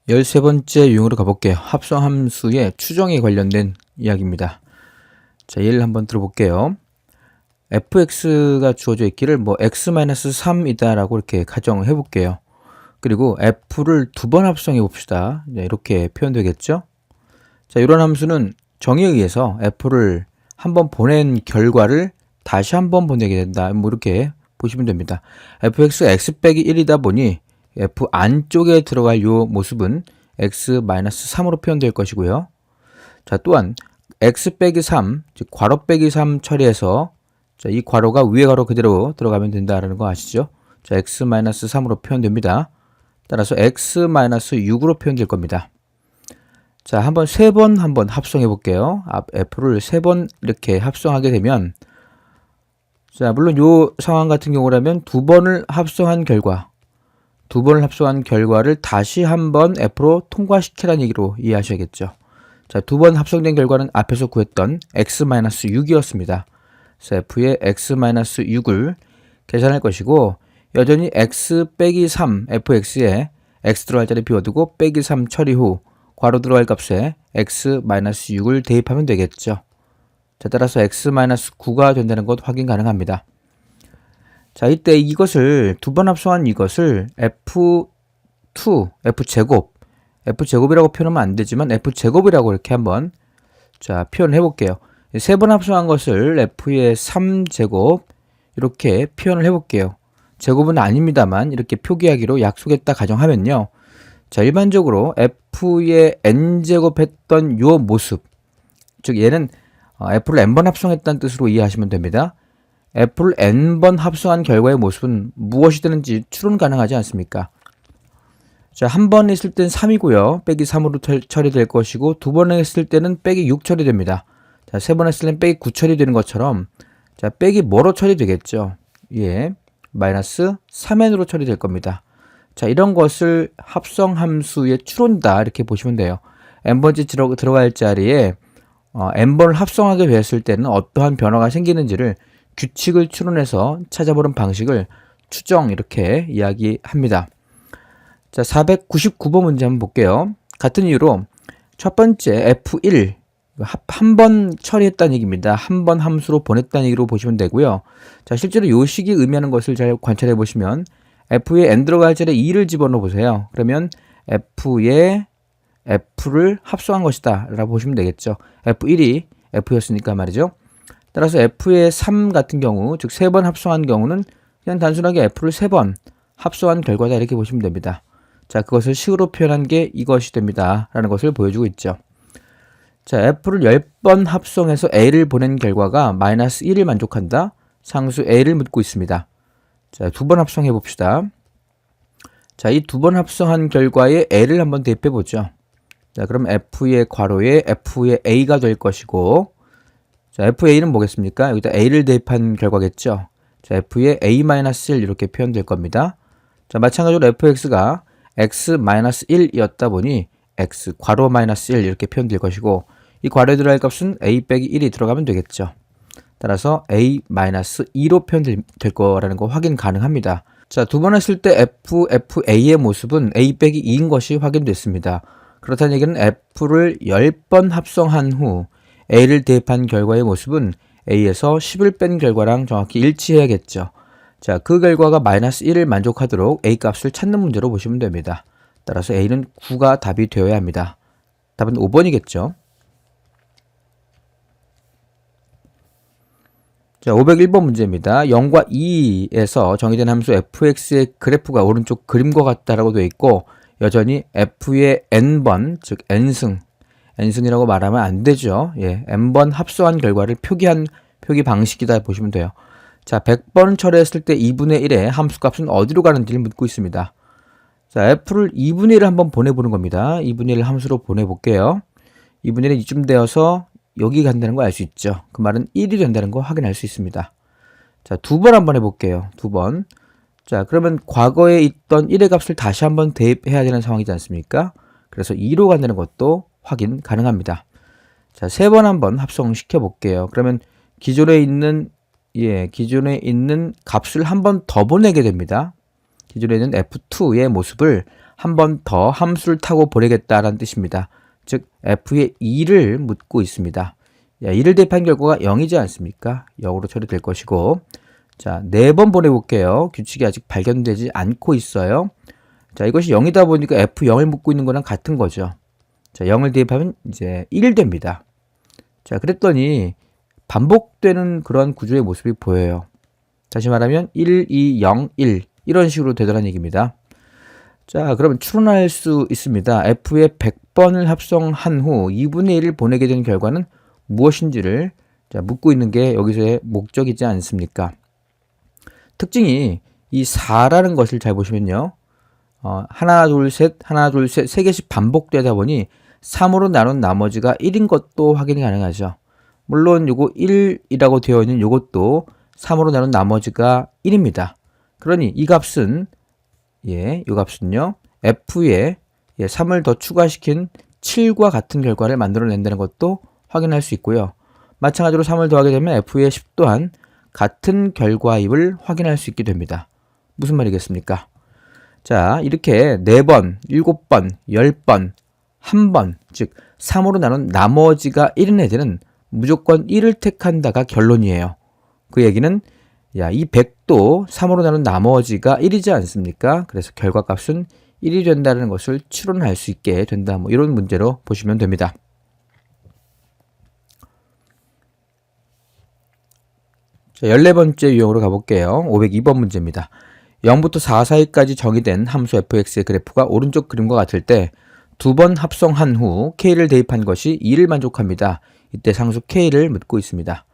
13번째 유형으로 가볼게요. 합성함수의 추정에 관련된 이야기입니다. 자, 예를 한번 들어볼게요. fx가 주어져 있기를 x-3이다 라고 이렇게 가정을 해볼게요. 그리고 f를 두 번 합성해 봅시다. 이렇게 표현되겠죠? 자, 이런 함수는 정의에 의해서 f를 한번 보낸 결과를 다시 한번 보내게 된다. 이렇게 보시면 됩니다. fx가 x 빼기 1이다 보니 f 안쪽에 들어갈 요 모습은 x-3으로 표현될 것이고요. 자, 또한 x 빼기 3, 즉 괄호 빼기 3 처리해서 자, 이 괄호가 위에 괄호 그대로 들어가면 된다는 거 아시죠? 자, x-3으로 표현됩니다. 따라서 x-6으로 표현될 겁니다. 자, 한번 세 번 합성해 볼게요. f를 세 번 이렇게 합성하게 되면 자, 물론 요 상황 같은 경우라면 두 번을 합성한 결과를 다시 한번 f로 통과시키라는 얘기로 이해하셔야겠죠. 자, 두 번 합성된 결과는 앞에서 구했던 x-6이었습니다. 그래서 f의 x-6을 계산할 것이고 여전히 x 빼기 3 fx에 x 들어갈 자리 비워두고 빼기 3 처리 후 괄호 들어갈 값에 x-6을 대입하면 되겠죠. 자, 따라서 x-9가 된다는 것 확인 가능합니다. 자, 이때 이것을 두 번 합성한 이것을 f제곱이라고 표현하면 안 되지만 f제곱이라고 이렇게 한번 자, 표현해 볼게요. 세 번 합성한 것을 f의 3제곱 이렇게 표현을 해 볼게요. 제곱은 아닙니다만 이렇게 표기하기로 약속했다 가정하면요. 자, 일반적으로 f의 n제곱 했던 요 모습, 즉 얘는 f를 n번 합성했다는 뜻으로 이해하시면 됩니다. f를 n번 합성한 결과의 모습은 무엇이 되는지 추론 가능하지 않습니까? 자, 한 번 했을 땐 3이고요. 빼기 3으로 처리될 것이고 두 번 했을 때는 빼기 6 처리됩니다. 자, 세 번 했을 땐 빼기 9 처리되는 것처럼 자, 빼기 뭐로 처리되겠죠? 예, 마이너스 3n으로 처리될 겁니다. 자, 이런 것을 합성함수의 추론이다 이렇게 보시면 돼요. n번째 들어갈 자리에 n번을 합성하게 되었을 때는 어떠한 변화가 생기는지를 규칙을 추론해서 찾아보는 방식을 추정 이렇게 이야기합니다. 자, 499번 문제 한번 볼게요. 같은 이유로 첫 번째 f1 한 번 처리했다는 얘기입니다. 한 번 함수로 보냈다는 얘기로 보시면 되고요. 자, 실제로 이 식이 의미하는 것을 잘 관찰해 보시면 f에 n 들어갈 자리에 2를 집어넣어 보세요. 그러면 f에 f를 합성한 것이다 라고 보시면 되겠죠. f1이 f였으니까 말이죠. 따라서 f의 3 같은 경우, 즉 3번 합성한 경우는 그냥 단순하게 f를 3번 합성한 결과다 이렇게 보시면 됩니다. 자, 그것을 식으로 표현한 게 이것이 됩니다 라는 것을 보여주고 있죠. 자, f를 10번 합성해서 a를 보낸 결과가 마이너스 1을 만족한다. 상수 a를 묻고 있습니다. 자, 두 번 합성해 봅시다. 자, 이 두 번 합성한 결과에 a를 한번 대입해 보죠. 자, 그럼 f의 괄호에 f의 a가 될 것이고 자, fa는 뭐겠습니까? 여기다 a를 대입한 결과겠죠. 자, f의 a-1 이렇게 표현될 겁니다. 자, 마찬가지로 fx가 x-1이었다 보니 x 괄호 마이너스 1 이렇게 표현될 것이고 이 괄호에 들어갈 값은 a 빼기 1이 들어가면 되겠죠. 따라서 a-2로 표현될 거라는 거 확인 가능합니다. 자, 두 번 했을 때 fa의 모습은 a 빼기 2인 것이 확인됐습니다. 그렇다는 얘기는 f를 10번 합성한 후 a를 대입한 결과의 모습은 a에서 10을 뺀 결과랑 정확히 일치해야겠죠. 자, 그 결과가 마이너스 1을 만족하도록 a 값을 찾는 문제로 보시면 됩니다. 따라서 a는 9가 답이 되어야 합니다. 답은 5번이겠죠. 자, 501번 문제입니다. 0과 2에서 정의된 함수 fx의 그래프가 오른쪽 그림과 같다라고 되어 있고 여전히 f의 n번, 즉 n승이라고 말하면 안 되죠. 예, n번 합성한 결과를 표기한 표기 방식이다 보시면 돼요. 자, 100번 처리했을 때 2분의 1의 함수값은 어디로 가는지를 묻고 있습니다. 자, f를 2분의 1을 한번 보내보는 겁니다. 2분의 1을 함수로 보내볼게요. 2분의 1은 이쯤 되어서 여기 간다는 거 알 수 있죠. 그 말은 1이 된다는 거 확인할 수 있습니다. 자, 두 번 한번 해볼게요. 두 번. 자, 그러면 과거에 있던 1의 값을 다시 한번 대입해야 되는 상황이지 않습니까? 그래서 2로 간다는 것도 확인 가능합니다. 자, 세 번 한번 합성시켜 볼게요. 그러면 기존에 있는 값을 한 번 더 보내게 됩니다. 기존에 있는 f2의 모습을 한 번 더 함수를 타고 보내겠다라는 뜻입니다. 즉 f의 2를 묻고 있습니다. 2를 대입한 결과가 0이지 않습니까? 0으로 처리될 것이고, 자, 4번 보내볼게요. 규칙이 아직 발견되지 않고 있어요. 자, 이것이 0이다 보니까 f0을 묻고 있는 거랑 같은 거죠. 자, 0을 대입하면 이제 1 됩니다. 자, 그랬더니 반복되는 그런 구조의 모습이 보여요. 다시 말하면 1, 2, 0, 1 이런 식으로 되더라는 얘기입니다. 자, 그러면 추론할 수 있습니다. f의 100번을 합성한 후 2분의 1을 보내게 된 결과는 무엇인지를 묻고 있는 게 여기서의 목적이지 않습니까? 특징이 이 4라는 것을 잘 보시면요. 하나, 둘, 셋, 하나, 둘, 셋, 3개씩 반복되다 보니 3으로 나눈 나머지가 1인 것도 확인이 가능하죠. 물론 요거 1이라고 되어 있는 요것도 3으로 나눈 나머지가 1입니다. 그러니 이 값은 이 값은요. f에 3을 더 추가시킨 7과 같은 결과를 만들어낸다는 것도 확인할 수 있고요. 마찬가지로 3을 더하게 되면 f의 10 또한 같은 결과임을 확인할 수 있게 됩니다. 무슨 말이겠습니까? 자, 이렇게 4번, 7번, 10번, 1번, 즉 3으로 나눈 나머지가 1인 애들은 무조건 1을 택한다가 결론이에요. 그 얘기는 이 100도 3으로 나눈 나머지가 1이지 않습니까? 그래서 결과값은 1이 된다는 것을 추론할 수 있게 된다. 뭐 이런 문제로 보시면 됩니다. 자, 14번째 유형으로 가볼게요. 502번 문제입니다. 0부터 4 사이까지 정의된 함수 fx의 그래프가 오른쪽 그림과 같을 때 두 번 합성한 후 k를 대입한 것이 2를 만족합니다. 이때 상수 k를 묻고 있습니다.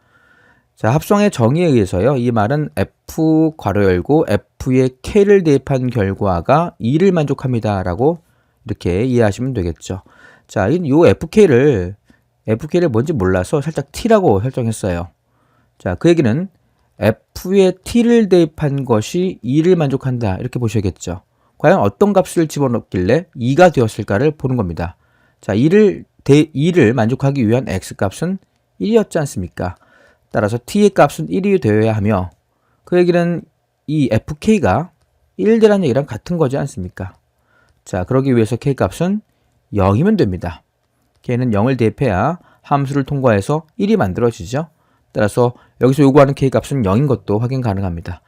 자, 합성의 정의에 의해서요. 이 말은 f 괄호 열고 f에 k를 대입한 결과가 2를 만족합니다. 라고 이렇게 이해하시면 되겠죠. 자, 이 fk를 뭔지 몰라서 살짝 t라고 설정했어요. 자, 그 얘기는 f에 t를 대입한 것이 2를 만족한다. 이렇게 보셔야겠죠. 과연 어떤 값을 집어넣길래 2가 되었을까를 보는 겁니다. 자, 2를 만족하기 위한 x값은 1이었지 않습니까? 따라서 t의 값은 1이 되어야 하며 그 얘기는 이 fk가 1되라는 얘기랑 같은 거지 않습니까? 자, 그러기 위해서 k값은 0이면 됩니다. k는 0을 대입해야 함수를 통과해서 1이 만들어지죠. 따라서 여기서 요구하는 k값은 0인 것도 확인 가능합니다.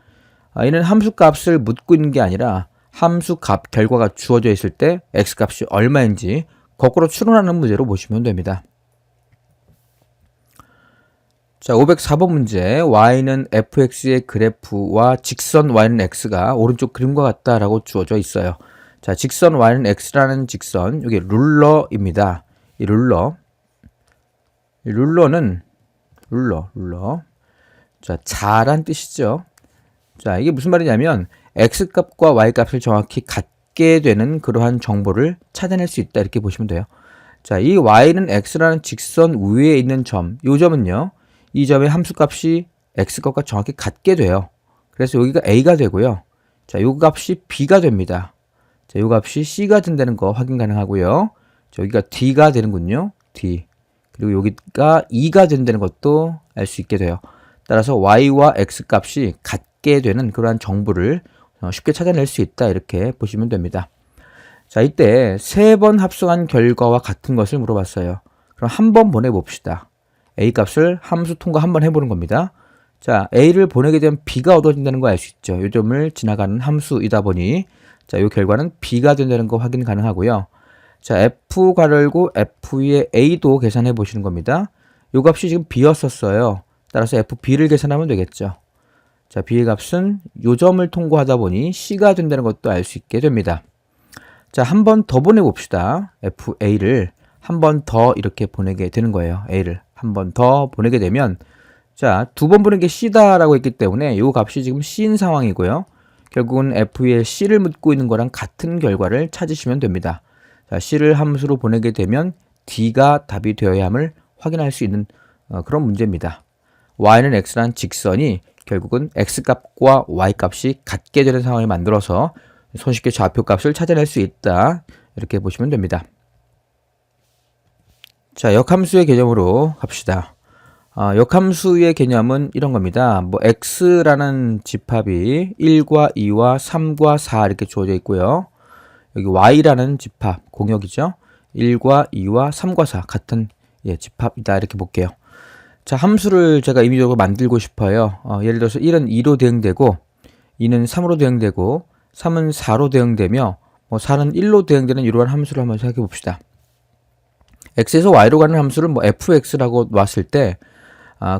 이는 함수값을 묻고 있는 게 아니라 함수값 결과가 주어져 있을 때 x값이 얼마인지 거꾸로 추론하는 문제로 보시면 됩니다. 자, 504번 문제. y는 fx의 그래프와 직선 y는 x가 오른쪽 그림과 같다라고 주어져 있어요. 자, 직선 y는 x라는 직선, 이게 룰러입니다. 이 룰러는 자, 자란 뜻이죠. 자, 이게 무슨 말이냐면 x값과 y값을 정확히 같게 되는 그러한 정보를 찾아낼 수 있다. 이렇게 보시면 돼요. 자, 이 y는 x라는 직선 위에 있는 점, 이 점은요. 이 점의 함수값이 x값과 정확히 같게 돼요. 그래서 여기가 a가 되고요. 자, 요 값이 b가 됩니다. 자, 요 값이 c가 된다는 거 확인 가능하고요. 자, 여기가 d가 되는군요. d. 그리고 여기가 2가 된다는 것도 알 수 있게 돼요. 따라서 y와 x값이 같게 되는 그러한 정보를 쉽게 찾아낼 수 있다. 이렇게 보시면 됩니다. 자, 이때 3번 합성한 결과와 같은 것을 물어봤어요. 그럼 한번 보내봅시다. a값을 함수 통과 한번 해보는 겁니다. 자, a를 보내게 되면 b가 얻어진다는 거 알 수 있죠. 이 점을 지나가는 함수이다 보니 자, 이 결과는 b가 된다는 거 확인 가능하고요. 자, f 괄호 f의 a도 계산해 보시는 겁니다. 이 값이 지금 b였었어요. 따라서 fb를 계산하면 되겠죠. 자, b의 값은 이 점을 통과하다 보니 c가 된다는 것도 알 수 있게 됩니다. 자, 한 번 더 보내봅시다. fa를 한 번 더 이렇게 보내게 되는 거예요. a를 한 번 더 보내게 되면 자, 2번 보낸 게 c다라고 했기 때문에 이 값이 지금 c인 상황이고요. 결국은 f에 c를 묻고 있는 거랑 같은 결과를 찾으시면 됩니다. 자, c를 함수로 보내게 되면 d가 답이 되어야 함을 확인할 수 있는 그런 문제입니다. y는 x란 직선이 결국은 x값과 y값이 같게 되는 상황을 만들어서 손쉽게 좌표값을 찾아낼 수 있다. 이렇게 보시면 됩니다. 자, 역함수의 개념으로 갑시다. 역함수의 개념은 이런 겁니다. 뭐 x라는 집합이 1과 2와 3과 4 이렇게 주어져 있고요. 여기 y라는 집합, 공역이죠. 1과 2와 3과 4 같은 집합이다 이렇게 볼게요. 자, 함수를 제가 임의적으로 만들고 싶어요. 예를 들어서 1은 2로 대응되고 2는 3으로 대응되고 3은 4로 대응되며 4는 1로 대응되는 이러한 함수를 한번 생각해 봅시다. x에서 y로 가는 함수를 fx라고 놨을 때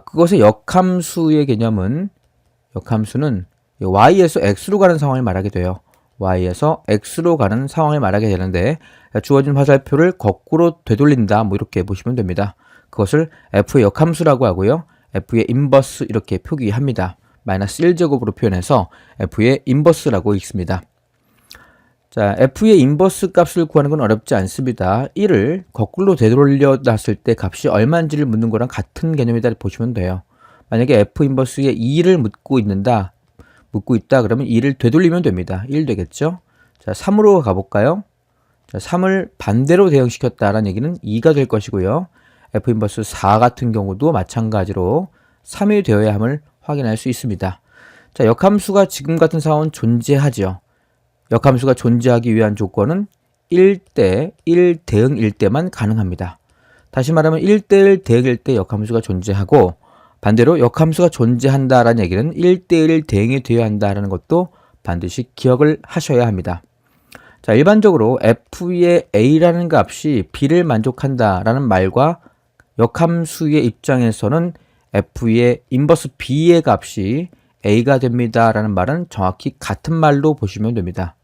그것의 역함수의 개념은 역함수는 y에서 x로 가는 상황을 말하게 돼요. y에서 x로 가는 상황을 말하게 되는데 주어진 화살표를 거꾸로 되돌린다 이렇게 보시면 됩니다. 그것을 f의 역함수라고 하고요. f의 인버스 이렇게 표기합니다. 마이너스 1제곱으로 표현해서 f의 인버스라고 읽습니다. 자, f의 인버스 값을 구하는 건 어렵지 않습니다. 1을 거꾸로 되돌려 놨을 때 값이 얼마인지를 묻는 거랑 같은 개념이다 보시면 돼요. 만약에 f 인버스에 2를 묻고 있다 그러면 2를 되돌리면 됩니다. 1 되겠죠? 자, 3으로 가볼까요? 자, 3을 반대로 대응시켰다라는 얘기는 2가 될 것이고요. f 인버스 4 같은 경우도 마찬가지로 3이 되어야 함을 확인할 수 있습니다. 자, 역함수가 지금 같은 상황은 존재하죠. 역함수가 존재하기 위한 조건은 1대 1 대응일 때만 가능합니다. 다시 말하면 1대1 대응일 때 역함수가 존재하고 반대로 역함수가 존재한다라는 얘기는 1대1 대응이 되어야 한다는 것도 반드시 기억을 하셔야 합니다. 자, 일반적으로 f의 a라는 값이 b를 만족한다라는 말과 역함수의 입장에서는 f의 인버스 b의 값이 a가 됩니다라는 말은 정확히 같은 말로 보시면 됩니다.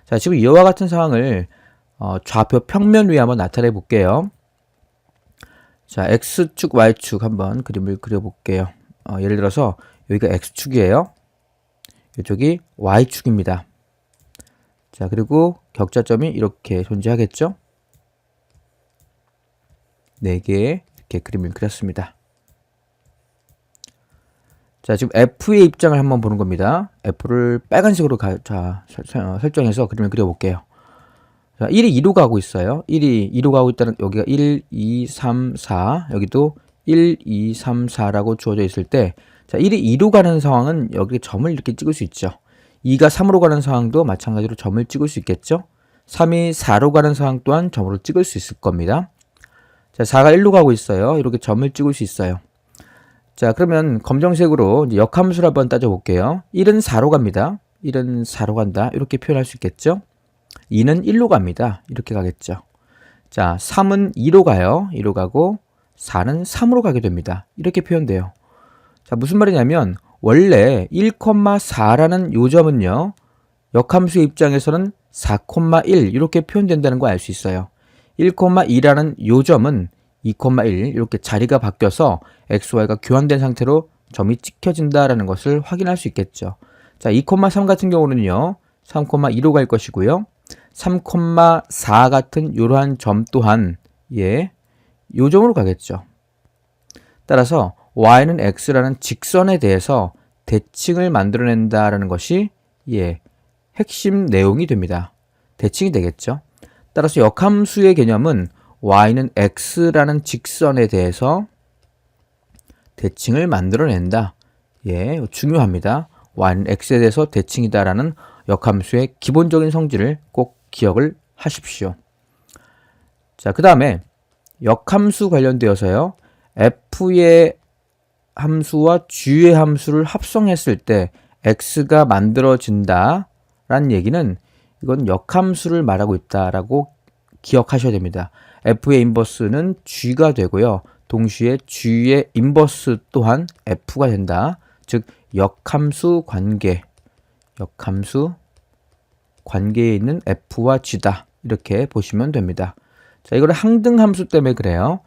자, 지금 이와 같은 상황을 좌표 평면 위에 한번 나타내 볼게요. 자, x축, y축 한번 그림을 그려볼게요. 예를 들어서 여기가 x축이에요. 이쪽이 y축입니다. 자, 그리고 격자점이 이렇게 존재하겠죠? 4개 이렇게 그림을 그렸습니다. 자, 지금 f의 입장을 한번 보는 겁니다. f를 빨간색으로 설정해서 그림을 그려볼게요. 자, 1이 2로 가고 있어요. 1이 2로 가고 있다는 여기가 1, 2, 3, 4 여기도 1, 2, 3, 4라고 주어져 있을 때 자, 1이 2로 가는 상황은 여기 점을 이렇게 찍을 수 있죠. 2가 3으로 가는 상황도 마찬가지로 점을 찍을 수 있겠죠. 3이 4로 가는 상황 또한 점으로 찍을 수 있을 겁니다. 자, 4가 1로 가고 있어요. 이렇게 점을 찍을 수 있어요. 자, 그러면 검정색으로 이제 역함수를 한번 따져볼게요. 1은 4로 갑니다. 1은 4로 간다. 이렇게 표현할 수 있겠죠. 2는 1로 갑니다. 이렇게 가겠죠. 자, 3은 2로 가요. 2로 가고 4는 3으로 가게 됩니다. 이렇게 표현돼요. 자, 무슨 말이냐면 원래 1,4라는 요점은요. 역함수의 입장에서는 4,1 이렇게 표현된다는 거 알 수 있어요. 1,2라는 요점은 2,1 이렇게 자리가 바뀌어서 xy가 교환된 상태로 점이 찍혀진다라는 것을 확인할 수 있겠죠. 자, 2,3 같은 경우는요. 3,2로 갈 것이고요. 3,4 같은 이러한 점 또한 요점으로 가겠죠. 따라서 y는 x라는 직선에 대해서 대칭을 만들어낸다라는 것이 핵심 내용이 됩니다. 대칭이 되겠죠. 따라서 역함수의 개념은 y는 x라는 직선에 대해서 대칭을 만들어낸다. 중요합니다. y는 x에 대해서 대칭이다라는 역함수의 기본적인 성질을 꼭 기억을 하십시오. 자, 그 다음에 역함수 관련되어서요. f의 함수와 g의 함수를 합성했을 때 x가 만들어진다 라는 얘기는 이건 역함수를 말하고 있다라고 기억하셔야 됩니다. f의 인버스는 g가 되고요. 동시에 g의 인버스 또한 f가 된다. 즉 역함수 관계에 있는 f와 g다. 이렇게 보시면 됩니다. 자, 이거를 항등함수 때문에 그래요.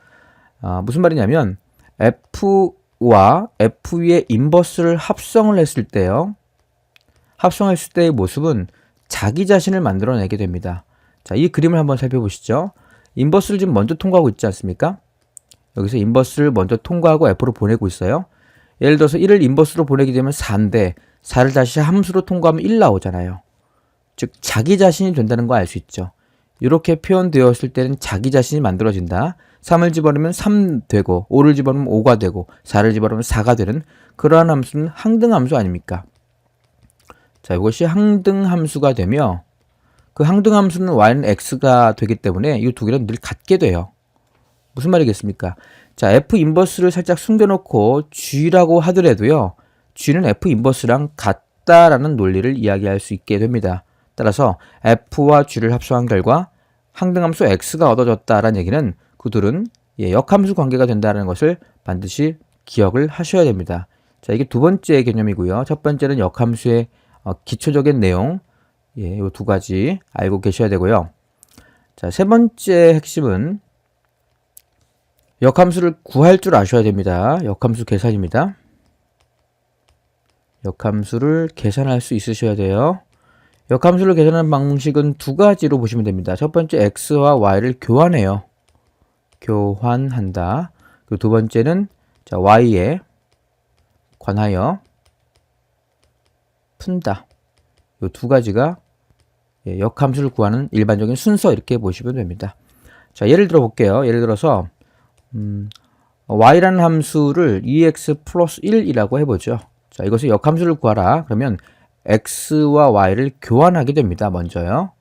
무슨 말이냐면 f와 f의 인버스를 합성을 했을 때요. 합성했을 때의 모습은 자기 자신을 만들어내게 됩니다. 자, 이 그림을 한번 살펴보시죠. 인버스를 지금 먼저 통과하고 있지 않습니까? 여기서 인버스를 먼저 통과하고 f로 보내고 있어요. 예를 들어서 1을 인버스로 보내게 되면 4인데 4를 다시 함수로 통과하면 1 나오잖아요. 즉 자기 자신이 된다는 거 알 수 있죠. 이렇게 표현되었을 때는 자기 자신이 만들어진다. 3을 집어넣으면 3 되고 5를 집어넣으면 5가 되고 4를 집어넣으면 4가 되는 그러한 함수는 항등함수 아닙니까? 자, 이것이 항등함수가 되며 그 항등함수는 y는 x가 되기 때문에 이 두 개는 늘 같게 돼요. 무슨 말이겠습니까? 자, f 인버스를 살짝 숨겨놓고 g라고 하더라도요. g는 f 인버스랑 같다라는 논리를 이야기할 수 있게 됩니다. 따라서 f와 g를 합성한 결과 항등함수 x가 얻어졌다라는 얘기는 그들은 역함수 관계가 된다는 것을 반드시 기억을 하셔야 됩니다. 자, 이게 두 번째 개념이고요. 첫 번째는 역함수의 기초적인 내용, 이 두 가지 알고 계셔야 되고요. 자, 세 번째 핵심은 역함수를 구할 줄 아셔야 됩니다. 역함수 계산입니다. 역함수를 계산할 수 있으셔야 돼요. 역함수를 계산하는 방식은 두 가지로 보시면 됩니다. 첫 번째 x와 y를 교환해요. 교환한다. 그리고 두 번째는 자, y에 관하여 푼다. 이 두 가지가 역함수를 구하는 일반적인 순서 이렇게 보시면 됩니다. 자, 예를 들어 볼게요. 예를 들어서 y라는 함수를 2x 플러스 1이라고 해보죠. 자, 이것을 역함수를 구하라. 그러면 x와 y를 교환하게 됩니다. 먼저요.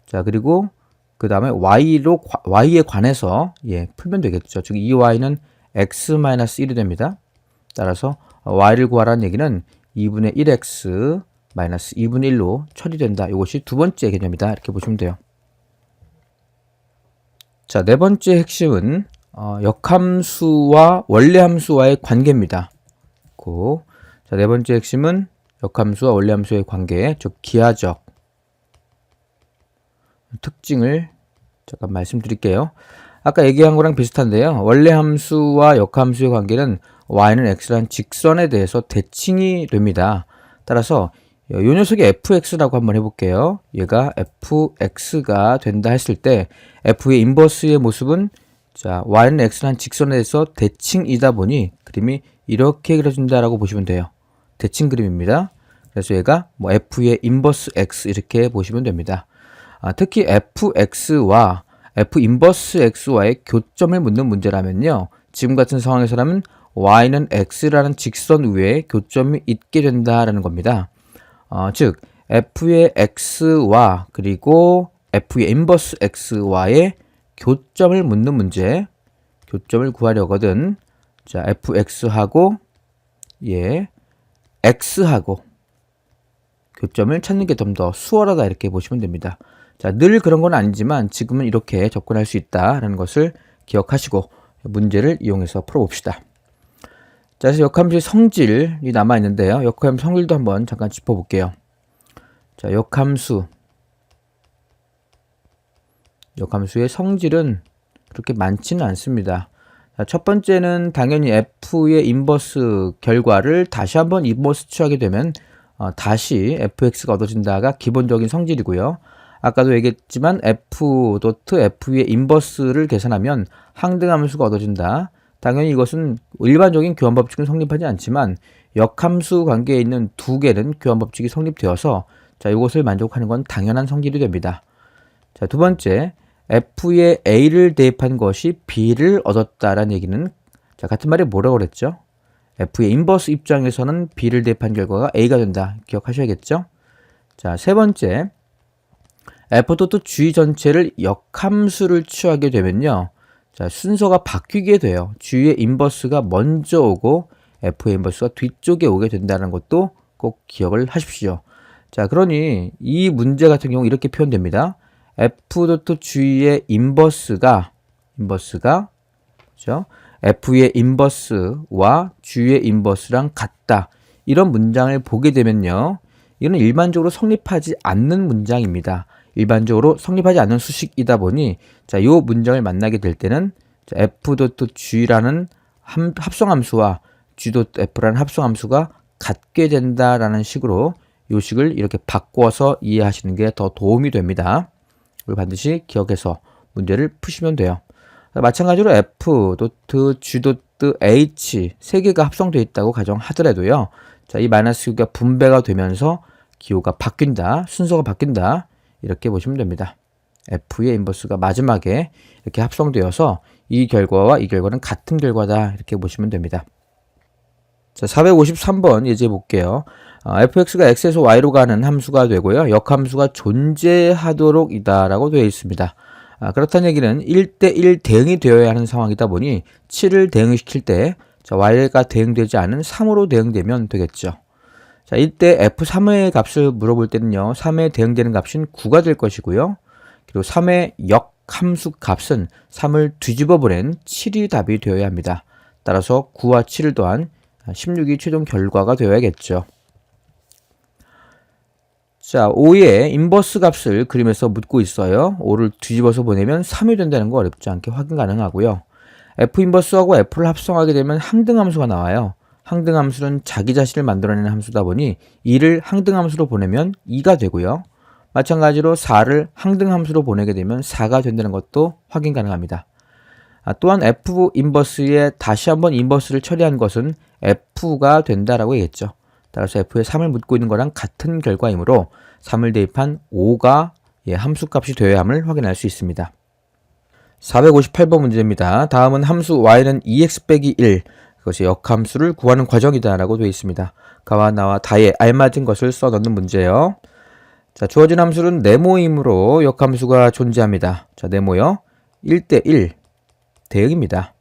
자, 그리고 그 다음에 y에 관해서 풀면 되겠죠. 즉 2y는 x-1이 됩니다. 따라서 y를 구하라는 얘기는 2분의 1x 마이너스 2분의 1로 처리된다. 이것이 두 번째 개념이다. 이렇게 보시면 돼요. 자, 네 번째 핵심은 역함수와 원래함수와의 관계입니다. 자, 네 번째 핵심은 역함수와 원래함수의 관계, 즉 기하적 특징을 잠깐 말씀드릴게요. 아까 얘기한 거랑 비슷한데요. 원래함수와 역함수의 관계는 y는 x란 직선에 대해서 대칭이 됩니다. 따라서 이 녀석이 fx라고 한번 해볼게요. 얘가 fx가 된다 했을 때 f의 인버스의 모습은 자, y는 x란 직선에 대해서 대칭이다 보니 그림이 이렇게 그려진다라고 보시면 돼요. 대칭 그림입니다. 그래서 얘가 뭐 f의 인버스 x 이렇게 보시면 됩니다. 특히 fx와 f 인버스 x와의 교점을 묻는 문제라면요. 지금 같은 상황에서라면 y는 x라는 직선 위에 교점이 있게 된다라는 겁니다. 즉 f의 x와 그리고 f의 인버스 x와의 교점을 묻는 문제, 교점을 구하려거든. 자, fx하고 x하고 교점을 찾는 게 좀 더 수월하다 이렇게 보시면 됩니다. 자, 늘 그런 건 아니지만 지금은 이렇게 접근할 수 있다라는 것을 기억하시고 문제를 이용해서 풀어봅시다. 자, 그래서 역함수의 성질이 남아 있는데요. 역함수 성질도 한번 잠깐 짚어볼게요. 자, 역함수의 성질은 그렇게 많지는 않습니다. 자, 첫 번째는 당연히 f의 인버스 결과를 다시 한번 인버스 취하게 되면 다시 fx가 얻어진다가 기본적인 성질이고요. 아까도 얘기했지만 f의 인버스를 계산하면 항등함수가 얻어진다. 당연히 이것은 일반적인 교환법칙은 성립하지 않지만 역함수 관계에 있는 두 개는 교환법칙이 성립되어서 자, 이것을 만족하는 건 당연한 성질이 됩니다. 자, 두 번째, f의 a를 대입한 것이 b를 얻었다라는 얘기는 자, 같은 말이 뭐라고 그랬죠? f의 인버스 입장에서는 b를 대입한 결과가 a가 된다. 기억하셔야겠죠? 자, 세 번째, f.g 전체를 역함수를 취하게 되면요. 자, 순서가 바뀌게 돼요. g의 인버스가 먼저 오고 f의 인버스가 뒤쪽에 오게 된다는 것도 꼭 기억을 하십시오. 자, 그러니 이 문제 같은 경우 이렇게 표현됩니다. f.g의 인버스가 그렇죠? f의 인버스와 g의 인버스랑 같다. 이런 문장을 보게 되면요. 이거는 일반적으로 성립하지 않는 문장입니다. 일반적으로 성립하지 않는 수식이다 보니 자, 이 문장을 만나게 될 때는 자, f.g라는 합성함수와 g.f라는 합성함수가 같게 된다라는 식으로 이 식을 이렇게 바꿔서 이해하시는 게 더 도움이 됩니다. 이걸 반드시 기억해서 문제를 푸시면 돼요. 마찬가지로 f.g.h 세 개가 합성되어 있다고 가정하더라도요. 자, 이 마이너스 Q가 분배가 되면서 기호가 바뀐다, 순서가 바뀐다. 이렇게 보시면 됩니다. F의 인버스가 마지막에 이렇게 합성되어서 이 결과와 이 결과는 같은 결과다. 이렇게 보시면 됩니다. 자, 453번 예제 볼게요. fx가 x에서 y로 가는 함수가 되고요. 역함수가 존재하도록 이다라고 되어 있습니다. 그렇다는 얘기는 1대1 대응이 되어야 하는 상황이다 보니 7을 대응시킬 때 y가 대응되지 않은 3으로 대응되면 되겠죠. 자, 이때 f3의 값을 물어볼 때는요. 3에 대응되는 값은 9가 될 것이고요. 그리고 3의 역함수 값은 3을 뒤집어 보낸 7이 답이 되어야 합니다. 따라서 9와 7을 더한 16이 최종 결과가 되어야겠죠. 자, 5의 인버스 값을 그림에서 묻고 있어요. 5를 뒤집어서 보내면 3이 된다는 거 어렵지 않게 확인 가능하고요. f 인버스하고 f를 합성하게 되면 항등함수가 나와요. 항등함수는 자기 자신을 만들어내는 함수다 보니 2를 항등함수로 보내면 2가 되고요. 마찬가지로 4를 항등함수로 보내게 되면 4가 된다는 것도 확인 가능합니다. 또한 f 인버스에 다시 한번 인버스를 처리한 것은 f가 된다라고 얘기했죠. 따라서 f에 3을 묻고 있는 거랑 같은 결과이므로 3을 대입한 5가 함수값이 되어야 함을 확인할 수 있습니다. 458번 문제입니다. 다음은 함수 y는 2x 빼기 1, 그것이 역함수를 구하는 과정이다 라고 되어 있습니다. 가와 나와 다에 알맞은 것을 써넣는 문제예요. 자, 주어진 함수는 네모이므로 역함수가 존재합니다. 자, 네모요. 1대1 대응입니다.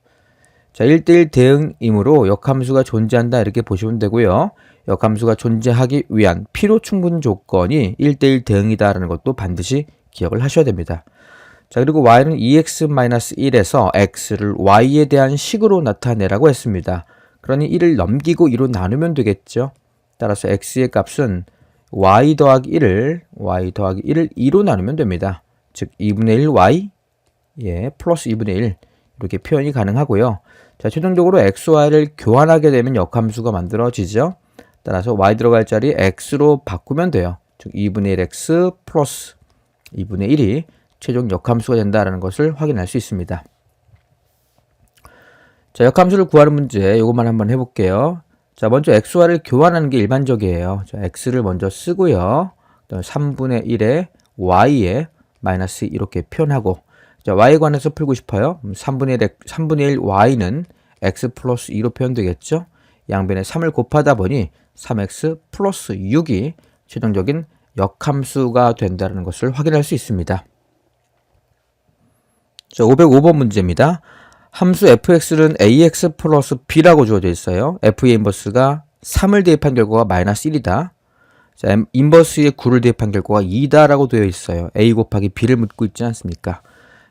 자, 1대1 대응이므로 역함수가 존재한다 이렇게 보시면 되고요. 역함수가 존재하기 위한 필요 충분 조건이 1대1 대응이다라는 것도 반드시 기억을 하셔야 됩니다. 자, 그리고 y는 2x-1에서 x를 y에 대한 식으로 나타내라고 했습니다. 그러니 1을 넘기고 2로 나누면 되겠죠. 따라서 x의 값은 y 더하기 1을 2로 나누면 됩니다. 즉 2분의 1 y 플러스 2분의 1 이렇게 표현이 가능하고요. 자, 최종적으로 x, y를 교환하게 되면 역함수가 만들어지죠. 따라서 y 들어갈 자리 x로 바꾸면 돼요. 즉 2분의 1x 플러스 2분의 1이 최종 역함수가 된다는 것을 확인할 수 있습니다. 자, 역함수를 구하는 문제 이것만 한번 해볼게요. 자, 먼저 x와를 교환하는 게 일반적이에요. 자, x를 먼저 쓰고요. 3분의 1에 y에 마이너스 이렇게 표현하고, 자, y에 관해서 풀고 싶어요. 3분의 1 y는 x 플러스 2로 표현되겠죠. 양변에 3을 곱하다 보니 3x 플러스 6이 최종적인 역함수가 된다는 것을 확인할 수 있습니다. 자, 505번 문제입니다. 함수 fx는 ax 플러스 b라고 주어져 있어요. f의 인버스가 3을 대입한 결과가 마이너스 1이다. 자, 인버스에 9를 대입한 결과가 2다라고 되어 있어요. a 곱하기 b를 묻고 있지 않습니까?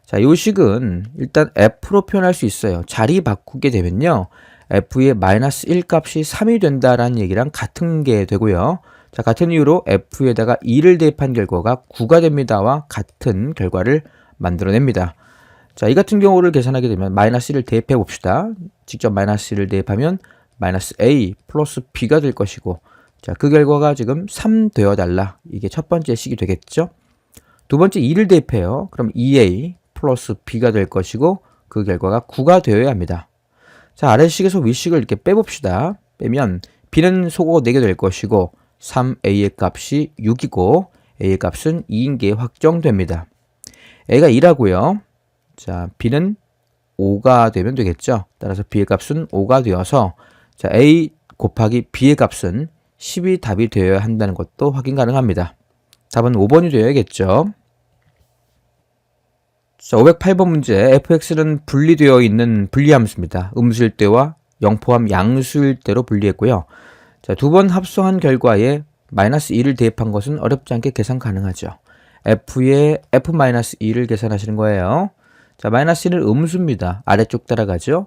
자, 이 식은 일단 f로 표현할 수 있어요. 자리 바꾸게 되면요. f의 마이너스 1 값이 3이 된다라는 얘기랑 같은 게 되고요. 자, 같은 이유로 f에다가 2를 대입한 결과가 9가 됩니다와 같은 결과를 만들어냅니다. 자, 이 같은 경우를 계산하게 되면 마이너스 1을 대입해 봅시다. 직접 마이너스 1을 대입하면 마이너스 a 플러스 b가 될 것이고, 자, 그 결과가 지금 3 되어달라. 이게 첫 번째 식이 되겠죠. 두 번째 2를 대입해요. 그럼 2a 플러스 b가 될 것이고, 그 결과가 9가 되어야 합니다. 자, 아래식에서 위식을 이렇게 빼봅시다. 빼면 b는 소거 4개 될 것이고 3a의 값이 6이고 a의 값은 2인 게 확정됩니다. a가 2라고요. 자, b는 5가 되면 되겠죠. 따라서 b의 값은 5가 되어서 자, a 곱하기 b의 값은 10이 답이 되어야 한다는 것도 확인 가능합니다. 답은 5번이 되어야겠죠. 자, 508번 문제. fx는 분리되어 있는 분리함수입니다. 음수일 때와 영포함 양수일 때로 분리했고요. 자, 두 번 합성한 결과에 마이너스 2를 대입한 것은 어렵지 않게 계산 가능하죠. f에 f-2를 계산하시는 거예요. 자, 마이너스 1은 음수입니다. 아래쪽 따라가죠.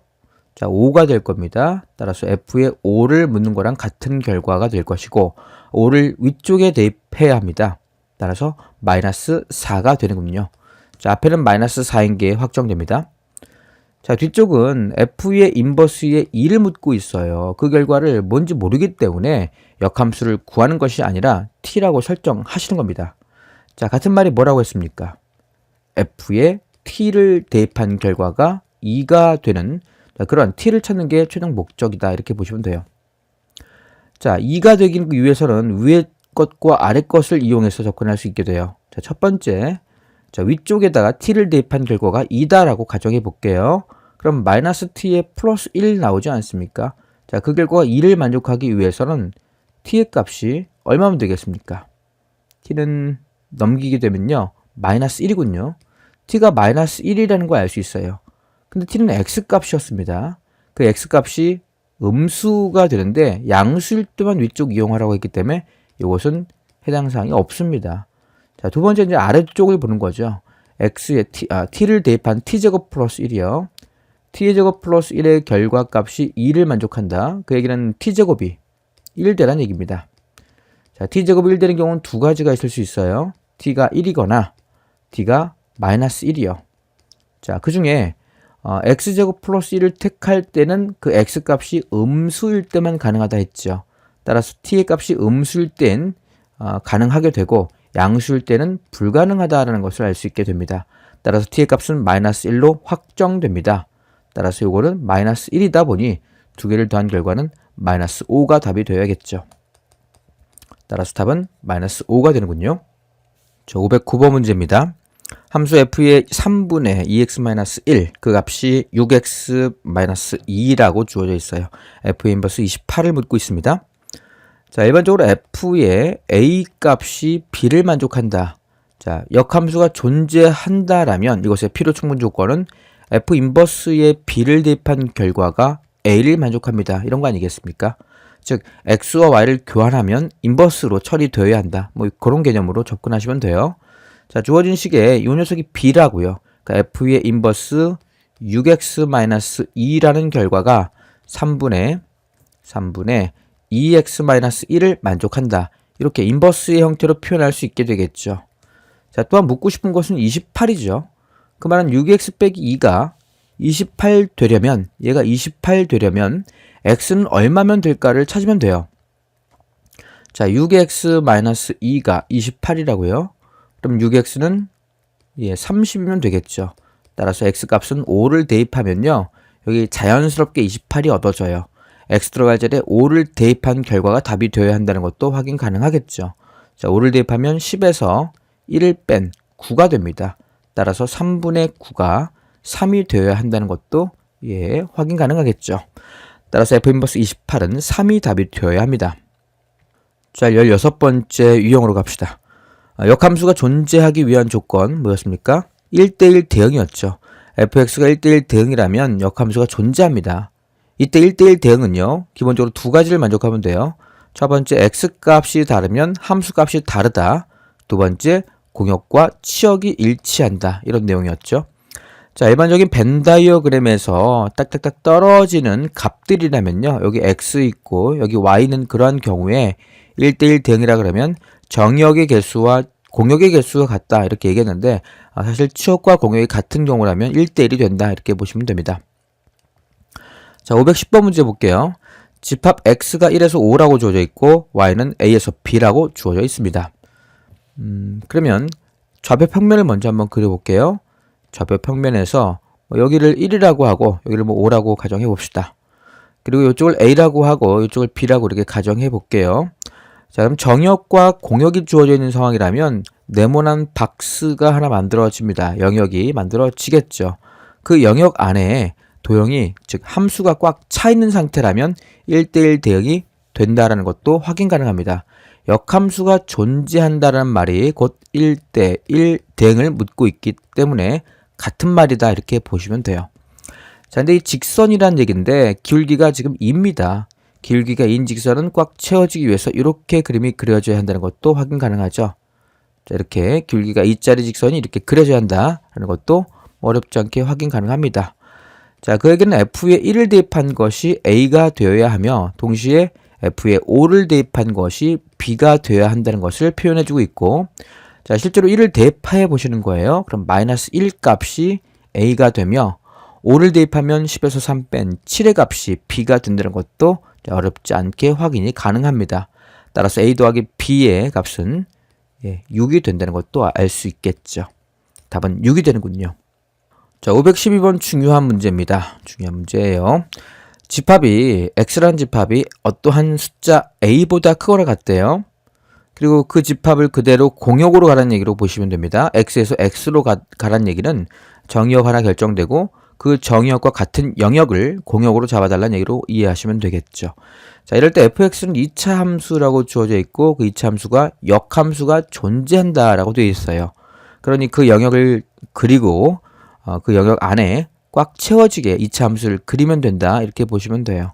자, 5가 될 겁니다. 따라서 f에 5를 묻는 거랑 같은 결과가 될 것이고 5를 위쪽에 대입해야 합니다. 따라서 마이너스 4가 되는군요. 자, 앞에는 마이너스 4인 게 확정됩니다. 자, 뒤쪽은 f의 인버스에 2를 묻고 있어요. 그 결과를 뭔지 모르기 때문에 역함수를 구하는 것이 아니라 t라고 설정하시는 겁니다. 자, 같은 말이 뭐라고 했습니까? f에 t를 대입한 결과가 2가 되는 그런 t를 찾는 게 최종 목적이다 이렇게 보시면 돼요. 자, 2가 되기 위해서는 위의 것과 아래 것을 이용해서 접근할 수 있게 돼요. 자, 첫 번째, 자, 위쪽에다가 t를 대입한 결과가 2다라고 가정해 볼게요. 그럼 마이너스 t에 플러스 1 나오지 않습니까? 자, 그 결과가 2를 만족하기 위해서는 t의 값이 얼마면 되겠습니까? t는 넘기게 되면요. 마이너스 1이군요. t가 마이너스 1이라는 걸 알 수 있어요. 근데 t는 x값이었습니다. 그 x값이 음수가 되는데 양수일 때만 위쪽 이용하라고 했기 때문에 이것은 해당 사항이 없습니다. 자, 두 번째 이제 아래쪽을 보는 거죠. x에 t를 대입한 t제곱 플러스 1이요. t의 제곱 플러스 1의 결과값이 2를 만족한다. 그 얘기는 t제곱이 1되라는 얘기입니다. 자, t제곱이 1되는 경우는 두 가지가 있을 수 있어요. t가 1이거나 t가 마이너스 1이요. 자, 그 중에 x제곱 플러스 1을 택할 때는 그 x값이 음수일 때만 가능하다 했죠. 따라서 t의 값이 음수일 땐 가능하게 되고 양수일 때는 불가능하다라는 것을 알 수 있게 됩니다. 따라서 t의 값은 마이너스 1로 확정됩니다. 따라서 이거는 마이너스 1이다 보니 두 개를 더한 결과는 마이너스 5가 답이 되어야겠죠. 따라서 답은 마이너스 5가 되는군요. 자, 509번 문제입니다. 함수 f의 3분의 2x-1 그 값이 6x-2라고 주어져 있어요. f의 인버스 28을 묻고 있습니다. 자, 일반적으로 f의 a 값이 b를 만족한다. 자, 역함수가 존재한다라면 이것의 필요 충분 조건은 f 인버스의 b를 대입한 결과가 a를 만족합니다. 이런 거 아니겠습니까? 즉 x와 y를 교환하면 인버스로 처리되어야 한다. 뭐 그런 개념으로 접근하시면 돼요. 자, 주어진 식에 이 녀석이 b라고요. 그러니까 f의 인버스 6x-2라는 결과가 3분의 2x-1을 만족한다. 이렇게 인버스의 형태로 표현할 수 있게 되겠죠. 자, 또한 묻고 싶은 것은 28이죠. 그 말은 6x 빼기 2가 28 되려면 얘가 28 되려면 x는 얼마면 될까를 찾으면 돼요. 자, 6x-2가 28이라고요. 그럼 6x는 30이면 되겠죠. 따라서 x값은 5를 대입하면요. 여기 자연스럽게 28이 얻어져요. x 들어갈 자리에 5를 대입한 결과가 답이 되어야 한다는 것도 확인 가능하겠죠. 자, 5를 대입하면 10에서 1을 뺀 9가 됩니다. 따라서 3분의 9가 3이 되어야 한다는 것도 확인 가능하겠죠. 따라서 f 인버스 28은 3이 답이 되어야 합니다. 자, 16번째 유형으로 갑시다. 역함수가 존재하기 위한 조건 뭐였습니까? 1대1 대응이었죠. fx가 1대1 대응이라면 역함수가 존재합니다. 이때 1대1 대응은요. 기본적으로 두 가지를 만족하면 돼요. 첫 번째 x값이 다르면 함수값이 다르다. 두 번째 공역과 치역이 일치한다. 이런 내용이었죠. 자, 일반적인 벤 다이어그램에서 딱딱딱 떨어지는 값들이라면요. 여기 x 있고 여기 y는 그러한 경우에 1대1 대응이라 그러면 정역의 개수와 공역의 개수가 같다. 이렇게 얘기했는데 사실 치역과 공역이 같은 경우라면 1대1이 된다. 이렇게 보시면 됩니다. 자, 510번 문제 볼게요. 집합 x가 1에서 5라고 주어져 있고 y는 a에서 b라고 주어져 있습니다. 그러면 좌표 평면을 먼저 한번 그려볼게요. 좌표 평면에서 여기를 1이라고 하고 여기를 5라고 가정해 봅시다. 그리고 이쪽을 a라고 하고 이쪽을 b라고 이렇게 가정해 볼게요. 자, 그럼 정역과 공역이 주어져 있는 상황이라면 네모난 박스가 하나 만들어집니다. 영역이 만들어지겠죠. 그 영역 안에 도형이 즉 함수가 꽉 차 있는 상태라면 1대1 대응이 된다라는 것도 확인 가능합니다. 역함수가 존재한다는 말이 곧 1대1 대응을 묻고 있기 때문에 같은 말이다 이렇게 보시면 돼요. 자, 근데 이 직선이란 얘기인데 기울기가 지금 2입니다. 기울기가 2인 직선은 꽉 채워지기 위해서 이렇게 그림이 그려져야 한다는 것도 확인 가능하죠. 자, 이렇게 기울기가 2짜리 직선이 이렇게 그려져야 한다는 것도 어렵지 않게 확인 가능합니다. 자, 그 얘기는 f에 1을 대입한 것이 a가 되어야 하며 동시에 f에 5를 대입한 것이 b가 되어야 한다는 것을 표현해주고 있고, 자, 실제로 1을 대입해 보시는 거예요. 그럼 마이너스 1 값이 a가 되며 5를 대입하면 10에서 3 뺀 7의 값이 b가 된다는 것도 어렵지 않게 확인이 가능합니다. 따라서 a 더하기 b의 값은 6이 된다는 것도 알 수 있겠죠. 답은 6이 되는군요. 자, 512번 중요한 문제입니다. 중요한 문제예요. 집합이 x라는 집합이 어떠한 숫자 a보다 크거나 같대요. 그리고 그 집합을 그대로 공역으로 가라는 얘기로 보시면 됩니다. x에서 x로 가라는 얘기는 정역 하나 결정되고 그 정의역과 같은 영역을 공역으로 잡아달라는 얘기로 이해하시면 되겠죠. 자, 이럴 때 fx는 2차 함수라고 주어져 있고 그 2차 함수가 역함수가 존재한다라고 되어 있어요. 그러니 그 영역을 그리고 그 영역 안에 꽉 채워지게 2차 함수를 그리면 된다 이렇게 보시면 돼요.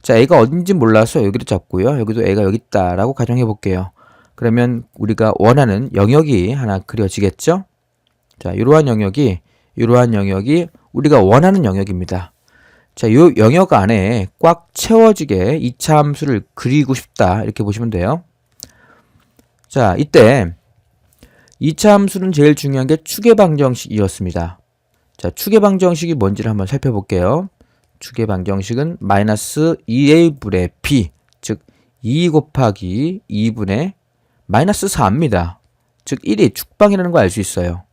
자, a가 어딘지 몰라서 여기를 잡고요. 여기도 a가 여기 있다라고 가정해 볼게요. 그러면 우리가 원하는 영역이 하나 그려지겠죠? 자, 이러한 영역이 우리가 원하는 영역입니다. 자, 이 영역 안에 꽉 채워지게 2차 함수를 그리고 싶다 이렇게 보시면 돼요. 자, 이때 2차 함수는 제일 중요한 게 추계 방정식이었습니다. 자, 추계 방정식이 뭔지를 한번 살펴볼게요. 추계 방정식은 마이너스 2a분의 b, 즉 2 곱하기 2분의 마이너스 4입니다. 즉 1이 축방이라는 거 알 수 있어요.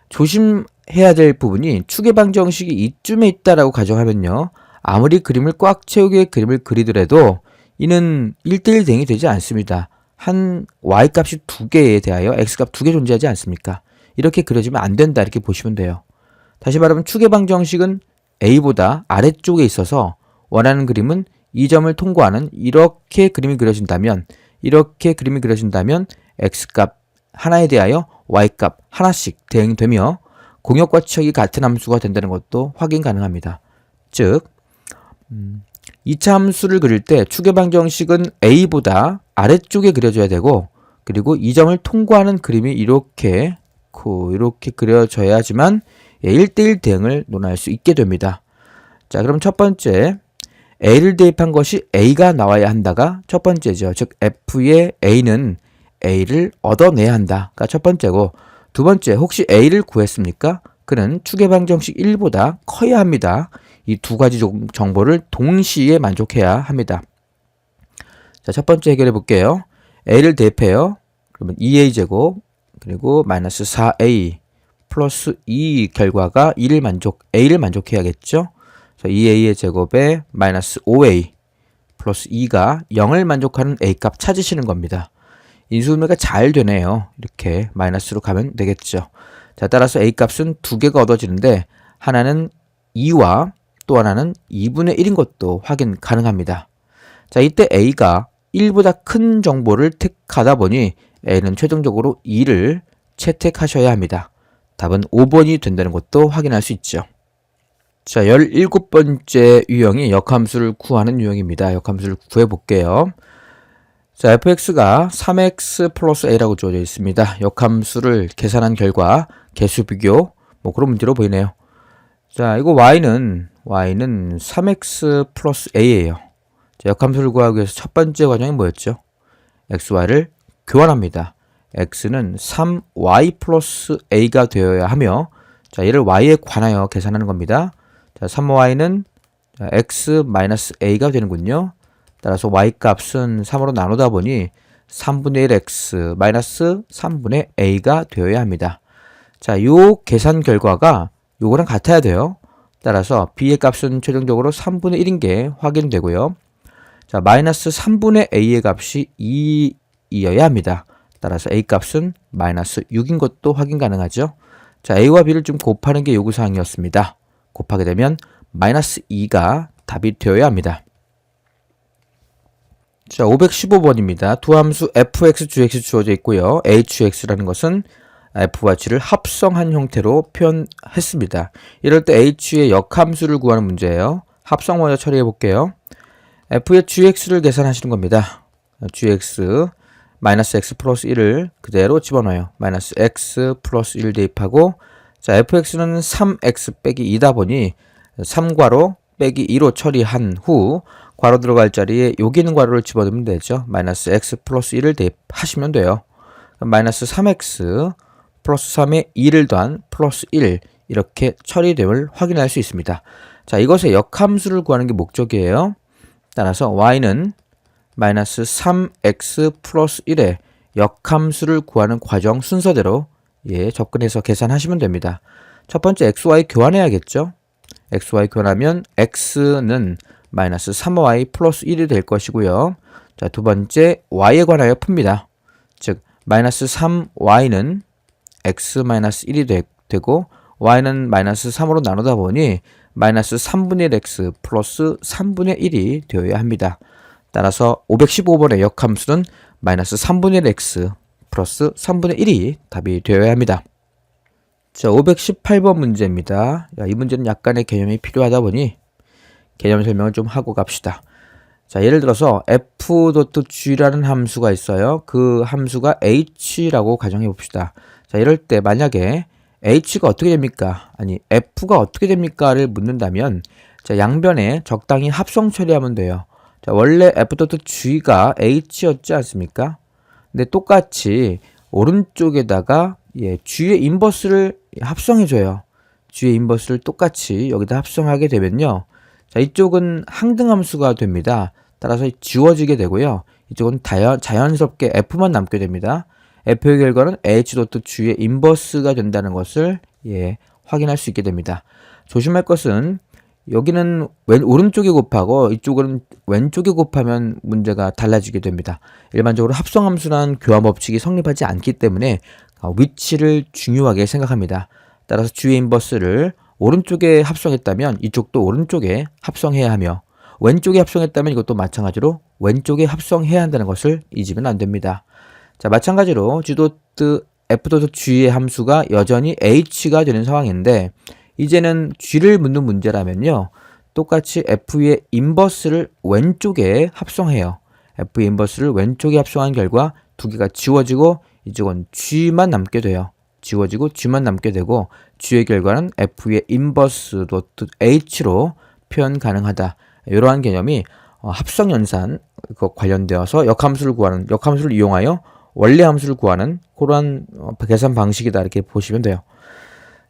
조심해야 될 부분이 추계 방정식이 이쯤에 있다라고 가정하면요. 아무리 그림을 꽉 채우게 그림을 그리더라도 이는 1대1 대응이 되지 않습니다. 한 y값이 두 개에 대하여 x값 두 개 존재하지 않습니까? 이렇게 그려지면 안 된다 이렇게 보시면 돼요. 다시 말하면 추계 방정식은 a보다 아래쪽에 있어서 원하는 그림은 이 점을 통과하는 이렇게 그림이 그려진다면 x값 하나에 대하여 y값 하나씩 대응되며 공역과 치역이 같은 함수가 된다는 것도 확인 가능합니다. 즉 2차 함수를 그릴 때 추계 방정식은 a보다 아래쪽에 그려져야 되고 그리고 이 점을 통과하는 그림이 이렇게 그려져야지만 1대1 대응을 논할 수 있게 됩니다. 자, 그럼 첫 번째 a를 대입한 것이 a가 나와야 한다가 첫 번째죠. 즉 f의 a는 a를 얻어내야 한다가 첫 번째고 두 번째 혹시 a를 구했습니까? 그는 추계 방정식 1보다 커야 합니다. 이 두 가지 정보를 동시에 만족해야 합니다. 자, 첫 번째 해결해 볼게요. a를 대입해요. 그러면 2a제곱 그리고 마이너스 4a 플러스 2 결과가 a를 만족해야겠죠. 2a의 제곱에 마이너스 5a 플러스 2가 0을 만족하는 a값 찾으시는 겁니다. 인수분해가 잘 되네요. 이렇게 마이너스로 가면 되겠죠. 자, 따라서 a값은 두 개가 얻어지는데 하나는 2와 또 하나는 2분의 1인 것도 확인 가능합니다. 자, 이때 a가 1보다 큰 정보를 택하다 보니 a는 최종적으로 2를 채택하셔야 합니다. 답은 5번이 된다는 것도 확인할 수 있죠. 자, 17번째 유형이 역함수를 구하는 유형입니다. 역함수를 구해볼게요. 자, fx가 3x 플러스 a라고 주어져 있습니다. 역함수를 계산한 결과 개수 비교, 그런 문제로 보이네요. 자, 이거 y는 3x 플러스 a예요. 자, 역함수를 구하기 위해서 첫 번째 과정이 뭐였죠? xy를 교환합니다. x는 3y 플러스 a가 되어야 하며 자, 얘를 y에 관하여 계산하는 겁니다. 자, 3y는 x 마이너스 a가 되는군요. 따라서 y값은 3으로 나누다 보니 3분의 1x 마이너스 3분의 a가 되어야 합니다. 자, 요 계산 결과가 요거랑 같아야 돼요. 따라서 b의 값은 최종적으로 3분의 1인 게 확인되고요. 자, 마이너스 3분의 a의 값이 2이어야 합니다. 따라서 a 값은 마이너스 6인 것도 확인 가능하죠. 자, a와 b를 좀 곱하는 게 요구사항이었습니다. 곱하게 되면 마이너스 2가 답이 되어야 합니다. 자, 515번입니다. 두 함수 fx, gx 주어져 있고요. hx라는 것은 f와 g를 합성한 형태로 표현했습니다. 이럴 때 h의 역함수를 구하는 문제예요. 합성 먼저 처리해 볼게요. f의 gx를 계산하시는 겁니다. gx 마이너스 x 플러스 1을 그대로 집어넣어요. 마이너스 x 플러스 1 대입하고 자, fx는 3x 빼기 2다 보니 3괄호 빼기 2로 처리한 후 괄호 들어갈 자리에 여기 있는 괄호를 집어넣으면 되죠. 마이너스 x 플러스 1을 대입하시면 돼요. 마이너스 3x 플러스 3에 2를 더한 플러스 1 이렇게 처리됨을 확인할 수 있습니다. 자, 이것의 역함수를 구하는 게 목적이에요. 따라서 y는 마이너스 3x 플러스 1의 역함수를 구하는 과정 순서대로 접근해서 계산하시면 됩니다. 첫 번째 xy 교환해야겠죠. xy 교환하면 x는 마이너스 3y 플러스 1이 될 것이고요. 자, 두 번째 y에 관하여 풉니다. 즉 마이너스 3y는 x 마이너스 1이 되고 y는 마이너스 3으로 나누다 보니 마이너스 3분의 1 x 플러스 3분의 1이 되어야 합니다. 따라서 515번의 역함수는 마이너스 3분의 1 x 플러스 3분의 1이 답이 되어야 합니다. 자, 518번 문제입니다. 이 문제는 약간의 개념이 필요하다 보니 개념 설명을 좀 하고 갑시다. 자, 예를 들어서 f.g라는 함수가 있어요. 그 함수가 h라고 가정해 봅시다. 자, 이럴 때 만약에 h가 어떻게 됩니까? 아니, f가 어떻게 됩니까?를 묻는다면 자, 양변에 적당히 합성 처리하면 돼요. 자, 원래 f.g가 h였지 않습니까? 근데 똑같이 오른쪽에다가 g의 인버스를 합성해줘요. g의 인버스를 똑같이 여기다 합성하게 되면요. 자, 이쪽은 항등함수가 됩니다. 따라서 지워지게 되고요. 이쪽은 자연스럽게 f만 남게 됩니다. f의 결과는 h.g의 인버스가 된다는 것을 확인할 수 있게 됩니다. 조심할 것은 여기는 오른쪽에 곱하고 이쪽은 왼쪽에 곱하면 문제가 달라지게 됩니다. 일반적으로 합성함수란 교환 법칙이 성립하지 않기 때문에 위치를 중요하게 생각합니다. 따라서 g의 인버스를 오른쪽에 합성했다면 이쪽도 오른쪽에 합성해야 하며 왼쪽에 합성했다면 이것도 마찬가지로 왼쪽에 합성해야 한다는 것을 잊으면 안 됩니다. 자, 마찬가지로 f.g의 함수가 여전히 h가 되는 상황인데 이제는 g를 묻는 문제라면요. 똑같이 f의 인버스를 왼쪽에 합성해요. f의 인버스를 왼쪽에 합성한 결과 두 개가 지워지고 이쪽은 g만 남게 돼요. 지워지고 g만 남게 되고 g의 결과는 f의 인버스 h로 표현 가능하다. 이러한 개념이 합성연산 관련되어서 역함수를 이용하여 원래 함수를 구하는 그러한 계산 방식이다 이렇게 보시면 돼요.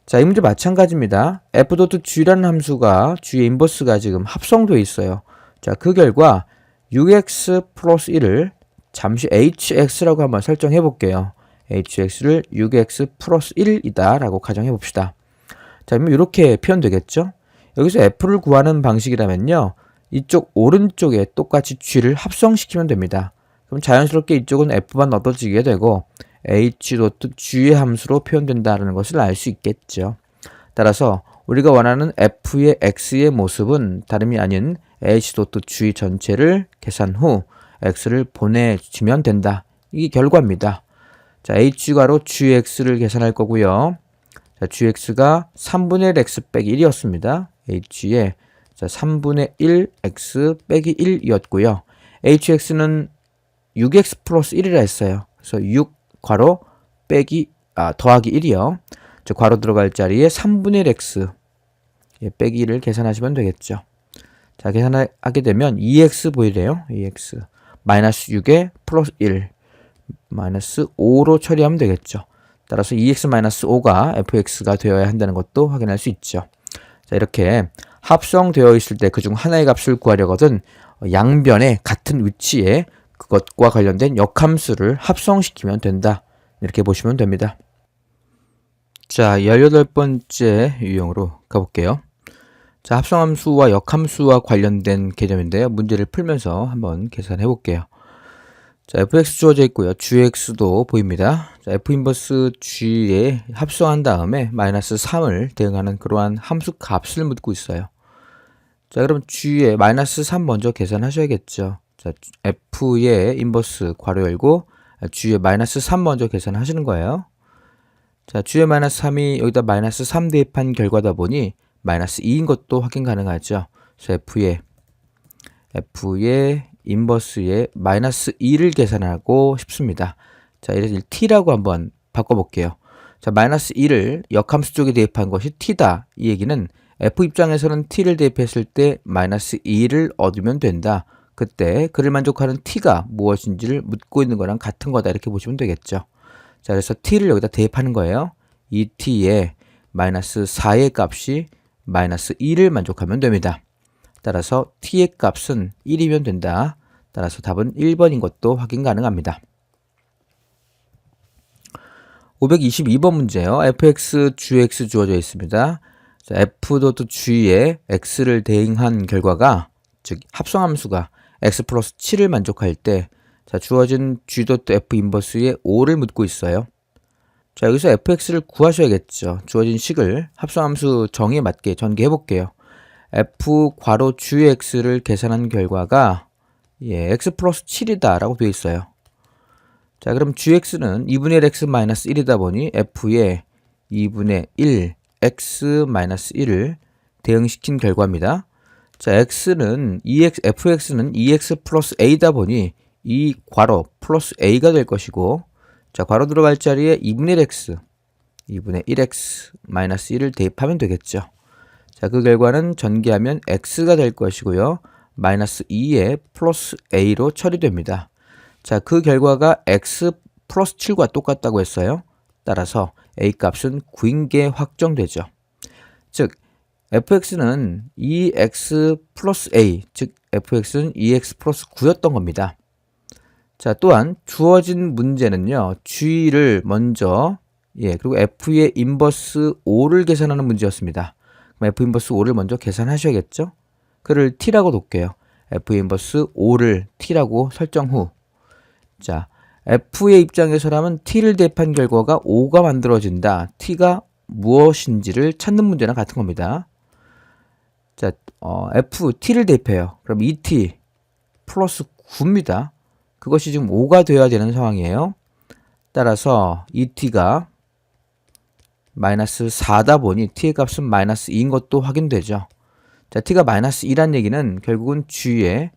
자, 이 문제 마찬가지입니다. f.g라는 함수가 g의 인버스가 지금 합성되어 있어요. 자, 그 결과 6x 플러스 1을 잠시 hx라고 한번 설정해 볼게요. hx를 6x 플러스 1이다 라고 가정해 봅시다. 자, 그러면 이렇게 표현되겠죠? 여기서 f를 구하는 방식이라면요. 이쪽 오른쪽에 똑같이 g를 합성시키면 됩니다. 그럼 자연스럽게 이쪽은 f만 얻어지게 되고 h.g의 함수로 표현된다는 것을 알 수 있겠죠. 따라서 우리가 원하는 f의 x의 모습은 다름이 아닌 h.g 전체를 계산 후 x를 보내주면 된다. 이게 결과입니다. 자, h가로 gx를 계산할 거고요. 자, gx가 3분의 1 x 빼기 1이었습니다. h에 자, 3분의 1 x 빼기 1이었고요. hx는 6x 플러스 1이라 했어요. 그래서 6 괄호 빼기 더하기 1이요. 저 괄호 들어갈 자리에 3분의 1 x 빼기 1을 계산하시면 되겠죠. 자, 계산하게 되면 2x 보이래요. 2x 마이너스 6에 플러스 1 마이너스 5로 처리하면 되겠죠. 따라서 2x 마이너스 5가 fx가 되어야 한다는 것도 확인할 수 있죠. 자, 이렇게 합성되어 있을 때 그중 하나의 값을 구하려거든 양변에 같은 위치에 그것과 관련된 역함수를 합성시키면 된다. 이렇게 보시면 됩니다. 자, 18번째 유형으로 가볼게요. 자, 합성함수와 역함수와 관련된 개념인데요. 문제를 풀면서 한번 계산해 볼게요. 자, fx 주어져 있고요. gx도 보입니다. 자, f 인버스 g에 합성한 다음에 마이너스 3을 대응하는 그러한 함수 값을 묻고 있어요. 자, 그럼 g에 마이너스 3 먼저 계산하셔야겠죠. 자, f의 인버스 괄호 열고 g에 마이너스 3 먼저 계산하시는 거예요. 자, g에 마이너스 3이 여기다 마이너스 3 대입한 결과다 보니 마이너스 2인 것도 확인 가능하죠. 그래서 f의 인버스에 마이너스 2를 계산하고 싶습니다. 자, 이래서 t라고 한번 바꿔볼게요. 자, 마이너스 2를 역함수 쪽에 대입한 것이 t다. 이 얘기는 f 입장에서는 t를 대입했을 때 마이너스 2를 얻으면 된다. 그때 그를 만족하는 t가 무엇인지를 묻고 있는 거랑 같은 거다. 이렇게 보시면 되겠죠. 자, 그래서 t를 여기다 대입하는 거예요. 이 t에 마이너스 4의 값이 마이너스 2를 만족하면 됩니다. 따라서 t의 값은 1이면 된다. 따라서 답은 1번인 것도 확인 가능합니다. 522번 문제요. fx, gx 주어져 있습니다. 자, f.g에 x를 대응한 결과가 즉 합성함수가 x 플러스 7을 만족할 때 자, 주어진 g.f 인버스에 5를 묻고 있어요. 자, 여기서 fx를 구하셔야겠죠. 주어진 식을 합성함수 정의에 맞게 전개해 볼게요. f 괄호 주의 x를 계산한 결과가 x 플러스 7이다 라고 되어 있어요. 자, 그럼 gx는 2분의 1 x 마이너스 1이다 보니 f의 2분의 1 x 마이너스 1을 대응시킨 결과입니다. 자, fx는 2x 플러스 a다 보니 이 괄호 플러스 a가 될 것이고, 자, 괄호 들어갈 자리에 2분의 1x 마이너스 1을 대입하면 되겠죠. 자, 그 결과는 전개하면 x가 될 것이고요. 마이너스 2에 플러스 a로 처리됩니다. 자, 그 결과가 x 플러스 7과 똑같다고 했어요. 따라서 a 값은 9인 게 확정되죠. 즉, fx는 2x 플러스 a, 즉 fx는 2x 플러스 9였던 겁니다. 자, 또한 주어진 문제는요, g를 먼저, 그리고 f의 인버스 5를 계산하는 문제였습니다. 그럼 f 인버스 5를 먼저 계산하셔야겠죠? 그를 t라고 놓을게요. f 인버스 5를 t라고 설정 후, 자, f의 입장에서라면 t를 대입한 결과가 5가 만들어진다. t가 무엇인지를 찾는 문제랑 같은 겁니다. 자, t를 대입해요. 그럼 2t 플러스 9입니다. 그것이 지금 5가 되어야 되는 상황이에요. 따라서 2t가 마이너스 4다 보니 t의 값은 마이너스 2인 것도 확인되죠. 자, t가 마이너스 2란 얘기는 결국은 g에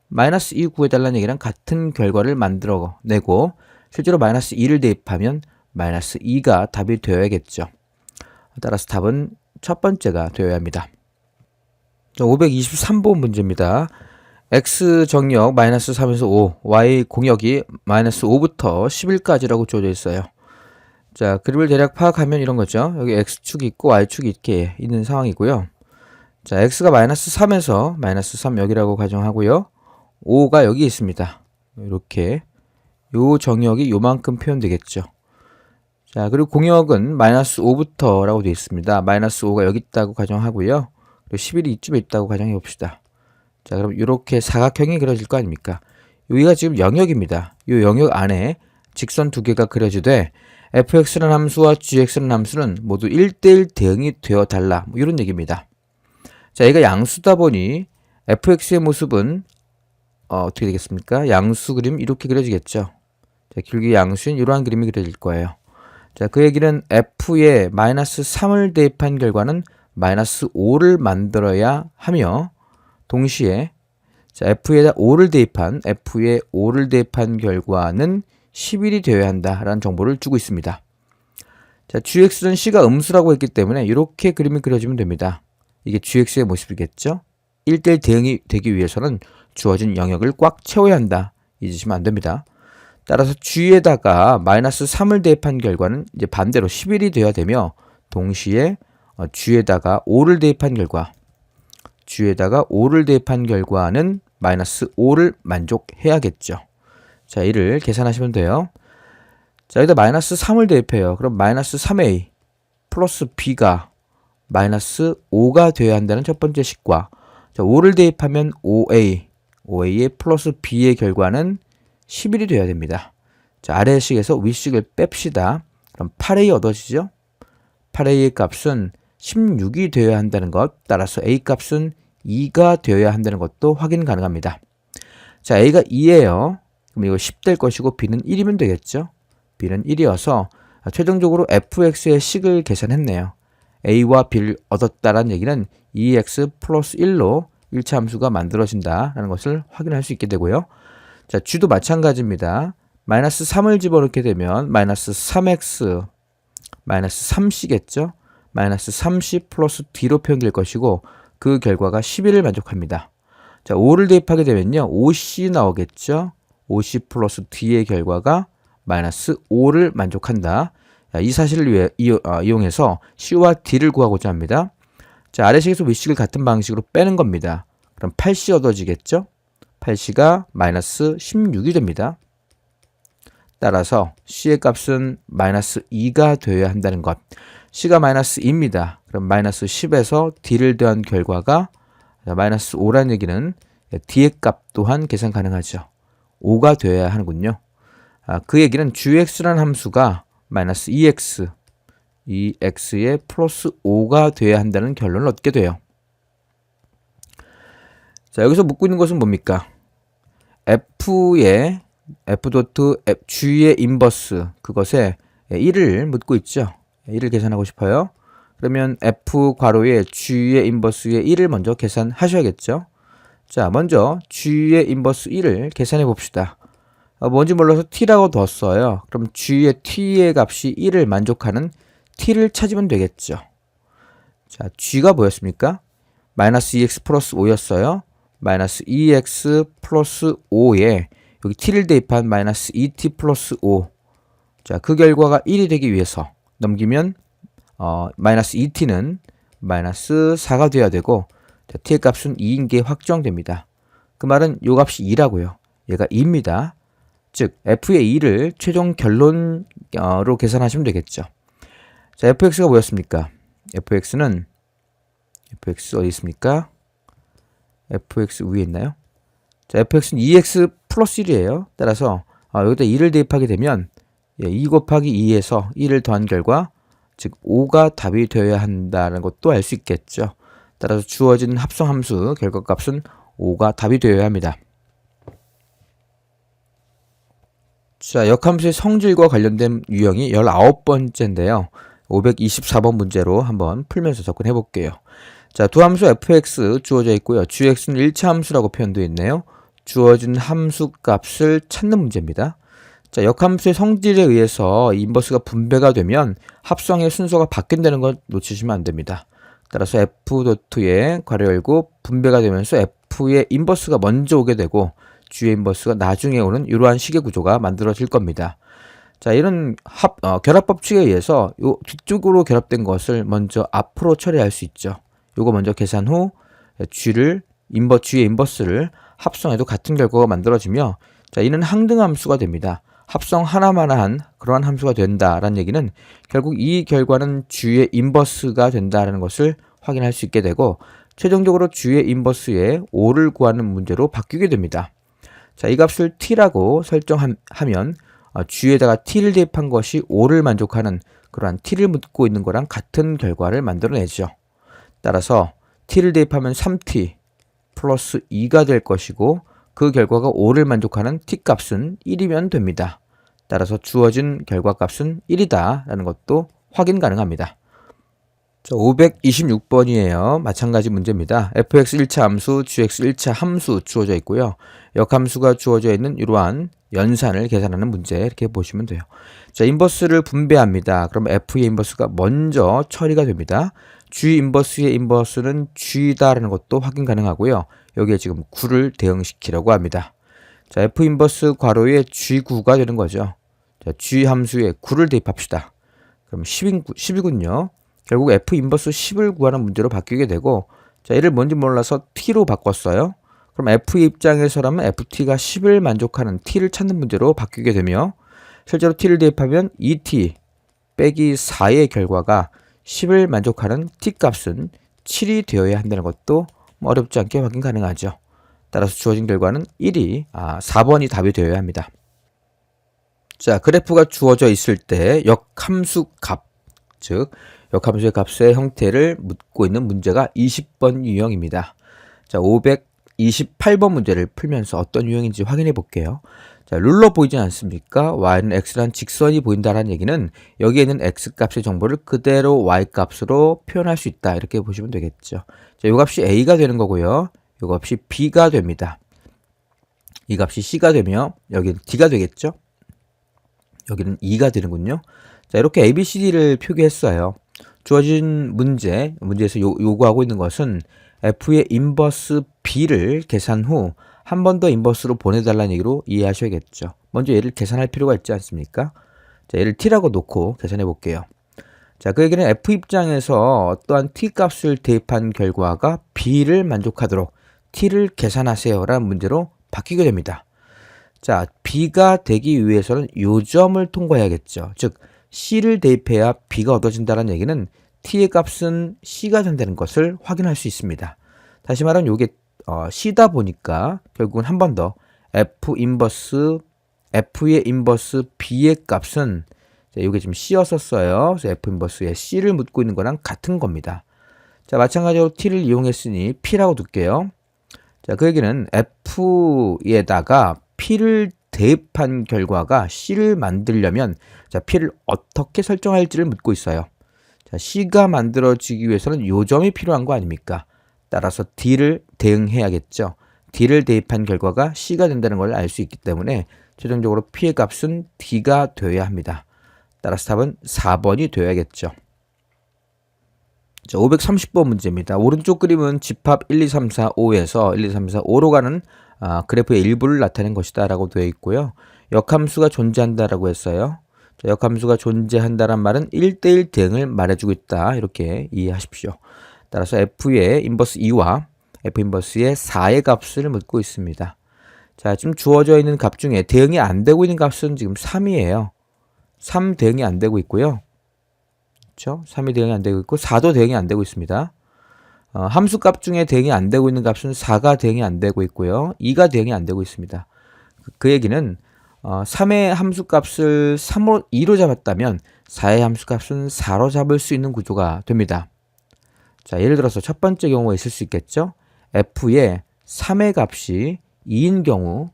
마이너스 2 구해달라는 얘기랑 같은 결과를 만들어내고, 실제로 마이너스 2를 대입하면 마이너스 2가 답이 되어야겠죠. 따라서 답은 첫 번째가 되어야 합니다. 523번 문제입니다. x 정역 마이너스 3에서 5, y 공역이 마이너스 5부터 11까지라고 주어져 있어요. 자, 그림을 대략 파악하면 이런 거죠. 여기 x축이 있고 y축이 이렇게 있는 상황이고요. 자, x가 마이너스 3에서 마이너스 3 여기라고 가정하고요. 5가 여기 있습니다. 이렇게 요 정역이 요만큼 표현되겠죠. 자, 그리고 공역은 마이너스 5부터 라고 되어 있습니다. 마이너스 5가 여기 있다고 가정하고요. 그리고 11이 이쯤에 있다고 가정해 봅시다. 자, 그럼 이렇게 사각형이 그려질 거 아닙니까? 여기가 지금 영역입니다. 이 영역 안에 직선 두 개가 그려지되 fx라는 함수와 gx라는 함수는 모두 1대1 대응이 되어 달라. 뭐 이런 얘기입니다. 자, 얘가 양수다 보니 fx의 모습은 어떻게 되겠습니까? 양수 그림 이렇게 그려지겠죠. 자, 길게 양수인 이러한 그림이 그려질 거예요. 자, 그 얘기는 f에 마이너스 3을 대입한 결과는 마이너스 5를 만들어야 하며, 동시에 자, f에다 5를 대입한 결과는 11이 되어야 한다라는 정보를 주고 있습니다. 자, gx는 c가 음수라고 했기 때문에 이렇게 그림이 그려지면 됩니다. 이게 gx의 모습이겠죠? 1대1 대응이 되기 위해서는 주어진 영역을 꽉 채워야 한다. 잊으시면 안 됩니다. 따라서 g에다가 마이너스 3을 대입한 결과는 이제 반대로 11이 되어야 되며, 동시에 g에다가 5를 대입한 결과는 마이너스 5를 만족해야겠죠. 자, 이를 계산하시면 돼요. 자, 여기다 마이너스 3을 대입해요. 그럼 마이너스 3a 플러스 b가 마이너스 5가 되어야 한다는 첫 번째 식과, 자, 5를 대입하면 5a의 플러스 b의 결과는 11이 되어야 됩니다. 자, 아래식에서 윗식을 뺍시다. 그럼 8a 얻어지죠? 8a의 값은 16이 되어야 한다는 것, 따라서 a 값은 2가 되어야 한다는 것도 확인 가능합니다. 자, a가 2예요. 그럼 이거 10 될 것이고 b는 1이면 되겠죠? b는 1이어서 최종적으로 fx의 식을 계산했네요. a와 b를 얻었다라는 얘기는 2x 플러스 1로 1차 함수가 만들어진다라는 것을 확인할 수 있게 되고요. 자, g도 마찬가지입니다. 마이너스 3을 집어넣게 되면 마이너스 3x 마이너스 3c겠죠? 마이너스 3c 플러스 d로 표현될 것이고, 그 결과가 11을 만족합니다. 자, 5를 대입하게 되면요, 5c 나오겠죠? 5c 플러스 d의 결과가 마이너스 5를 만족한다. 자, 이 사실을 이용해서 c와 d를 구하고자 합니다. 자, 아래식에서 윗식을 같은 방식으로 빼는 겁니다. 그럼 8c 얻어지겠죠? 8c가 마이너스 16이 됩니다. 따라서 c의 값은 마이너스 2가 되어야 한다는 것. c가 마이너스 2입니다. 그럼 마이너스 10에서 d를 더한 결과가 마이너스 5라는 얘기는 d의 값 또한 계산 가능하죠. 5가 되어야 하는군요. 그 얘기는 gx라는 함수가 마이너스 2x, 2x에 플러스 5가 돼야 한다는 결론을 얻게 돼요. 자, 여기서 묻고 있는 것은 뭡니까? f의 G의 인버스, 그것에 1을 묻고 있죠. 1을 계산하고 싶어요. 그러면 f 괄호에 G의 인버스의 1을 먼저 계산하셔야겠죠. 자, 먼저 G의 인버스 1을 계산해 봅시다. 뭔지 몰라서 t라고 뒀어요. 그럼 G의 t의 값이 1을 만족하는 t를 찾으면 되겠죠. 자, G가 뭐였습니까? 마이너스 2x 플러스 5였어요. 마이너스 2x 플러스 5에 여기 t를 대입한 마이너스 2t 플러스 5. 자, 그 결과가 1이 되기 위해서 넘기면 마이너스 2t는 마이너스 4가 돼야 되고, 자, t의 값은 2인 게 확정됩니다. 그 말은 요 값이 2라고요. 얘가 2입니다. 즉 f의 2를 최종 결론으로 계산하시면 되겠죠. 자, fx가 뭐였습니까? fx는 fx 어디 있습니까? fx 위에 있나요? 자, fx는 2x 플러스 1이에요. 따라서 여기다 2를 대입하게 되면 2 곱하기 2에서 1을 더한 결과, 즉 5가 답이 되어야 한다는 것도 알 수 있겠죠. 따라서 주어진 합성함수 결과값은 5가 답이 되어야 합니다. 자, 역함수의 성질과 관련된 유형이 19번째인데요. 524번 문제로 한번 풀면서 접근해 볼게요. 자, 두 함수 fx 주어져 있고요. gx는 1차 함수라고 표현되어 있네요. 주어진 함수 값을 찾는 문제입니다. 자, 역함수의 성질에 의해서 인버스가 분배가 되면 합성의 순서가 바뀐다는 걸 놓치시면 안 됩니다. 따라서 f.에 괄호 열고 분배가 되면서 f의 인버스가 먼저 오게 되고 g의 인버스가 나중에 오는 이러한 식의 구조가 만들어질 겁니다. 자, 이런 결합 법칙에 의해서 요 뒤쪽으로 결합된 것을 먼저 앞으로 처리할 수 있죠. 요거 먼저 계산 후 g의 인버스를 합성해도 같은 결과가 만들어지며, 자, 이는 항등함수가 됩니다. 합성 하나만한 그러한 함수가 된다라는 얘기는 결국 이 결과는 g의 인버스가 된다라는 것을 확인할 수 있게 되고, 최종적으로 g의 인버스의 5를 구하는 문제로 바뀌게 됩니다. 자, 이 값을 t라고 설정하면 g에다가 t를 대입한 것이 5를 만족하는 그러한 t를 묻고 있는 거랑 같은 결과를 만들어내죠. 따라서 t를 대입하면 3t 플러스 2가 될 것이고, 그 결과가 5를 만족하는 t값은 1이면 됩니다. 따라서 주어진 결과값은 1이다 라는 것도 확인 가능합니다. 자, 526번이에요. 마찬가지 문제입니다. fx 1차 함수, gx 1차 함수 주어져 있고요. 역함수가 주어져 있는 이러한 연산을 계산하는 문제, 이렇게 보시면 돼요. 자, 인버스를 분배합니다. 그럼 f의 인버스가 먼저 처리가 됩니다. g 인버스의 인버스는 g다라는 것도 확인 가능하고요. 여기에 지금 9를 대응시키려고 합니다. 자, f 인버스 괄호에 g9가 되는 거죠. 자, g 함수에 9를 대입합시다. 그럼 10이군요. 결국 f 인버스 10을 구하는 문제로 바뀌게 되고, 자, 얘를 뭔지 몰라서 t로 바꿨어요. 그럼 f의 입장에서라면 ft가 10을 만족하는 t를 찾는 문제로 바뀌게 되며, 실제로 t를 대입하면 2t 빼기 4의 결과가 10을 만족하는 t값은 7이 되어야 한다는 것도 어렵지 않게 확인 가능하죠. 따라서 주어진 결과는 4번이 답이 되어야 합니다. 자, 그래프가 주어져 있을 때 역함수 값, 즉 역함수의 값의 형태를 묻고 있는 문제가 20번 유형입니다. 자, 528번 문제를 풀면서 어떤 유형인지 확인해 볼게요. 자, 룰러 보이지 않습니까? y는 x란 직선이 보인다는 얘기는 여기에 있는 x값의 정보를 그대로 y값으로 표현할 수 있다, 이렇게 보시면 되겠죠. 자, 이 값이 a가 되는 거고요. 이 값이 b가 됩니다. 이 값이 c가 되며 여기는 d가 되겠죠. 여기는 2가 되는군요. 자, 이렇게 a, b, c, d를 표기했어요. 주어진 문제에서 요구하고 있는 것은 f의 인버스 b를 계산 후 한 번 더 인버스로 보내달라는 얘기로 이해하셔야겠죠. 먼저 얘를 계산할 필요가 있지 않습니까? 자, 얘를 t라고 놓고 계산해 볼게요. 자, 그 얘기는 f 입장에서 어떠한 t 값을 대입한 결과가 b를 만족하도록 t를 계산하세요 라는 문제로 바뀌게 됩니다. 자, b가 되기 위해서는 요 점을 통과해야겠죠. 즉 c를 대입해야 b가 얻어진다는 얘기는 t의 값은 c가 된다는 것을 확인할 수 있습니다. 다시 말하면 이게 c다 보니까 결국은 한 번 더 f의 인버스 b의 값은 자, 이게 지금 C였었어요. 그래서 F 인버스에 C를 묻고 있는 거랑 같은 겁니다. 자, 마찬가지로 T를 이용했으니 P라고 둘게요. 자, 그 얘기는 F에다가 P를 대입한 결과가 C를 만들려면 자, P를 어떻게 설정할지를 묻고 있어요. 자, C가 만들어지기 위해서는 요 점이 필요한 거 아닙니까? 따라서 D를 대응해야겠죠. D를 대입한 결과가 C가 된다는 걸 알 수 있기 때문에 최종적으로 P의 값은 D가 되어야 합니다. 따라서 답은 4번이 되어야겠죠. 자, 530번 문제입니다. 오른쪽 그림은 집합 1, 2, 3, 4, 5에서 1, 2, 3, 4, 5로 가는 그래프의 일부를 나타낸 것이다 라고 되어 있고요. 역함수가 존재한다라고 했어요. 자, 역함수가 존재한다란 말은 1대1 대응을 말해주고 있다. 이렇게 이해하십시오. 따라서 F의 인버스 2와 F 인버스의 4의 값을 묻고 있습니다. 자, 지금 주어져 있는 값 중에 대응이 안 되고 있는 값은 지금 3이에요. 3 대응이 안 되고 있고요. 그렇죠? 3이 대응이 안 되고 있고 4도 대응이 안 되고 있습니다. 함수값 중에 대응이 안 되고 있는 값은 4가 대응이 안 되고 있고요. 2가 대응이 안 되고 있습니다. 그 얘기는 3의 함수값을 2로 잡았다면 4의 함수값은 4로 잡을 수 있는 구조가 됩니다. 자, 예를 들어서 첫 번째 경우가 있을 수 있겠죠. F의 3의 값이 2인 경우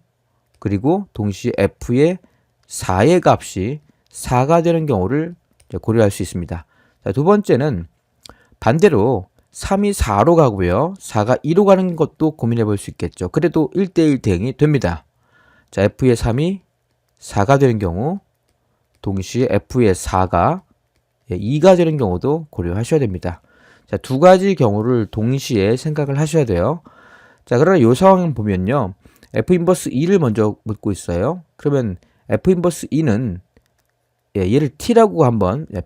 그리고 동시에 F의 4의 값이 4가 되는 경우를 고려할 수 있습니다. 자, 두 번째는 반대로 3이 4로 가고요. 4가 2로 가는 것도 고민해 볼 수 있겠죠. 그래도 1대1 대응이 됩니다. 자, F의 3이 4가 되는 경우 동시에 F의 4가 2가 되는 경우도 고려하셔야 됩니다. 자, 두 가지 경우를 동시에 생각을 하셔야 돼요. 자, 그러나 이 상황을 보면요. F 인버스 2를 먼저 묻고 있어요. 그러면 F 인버스 2는 얘를 T라고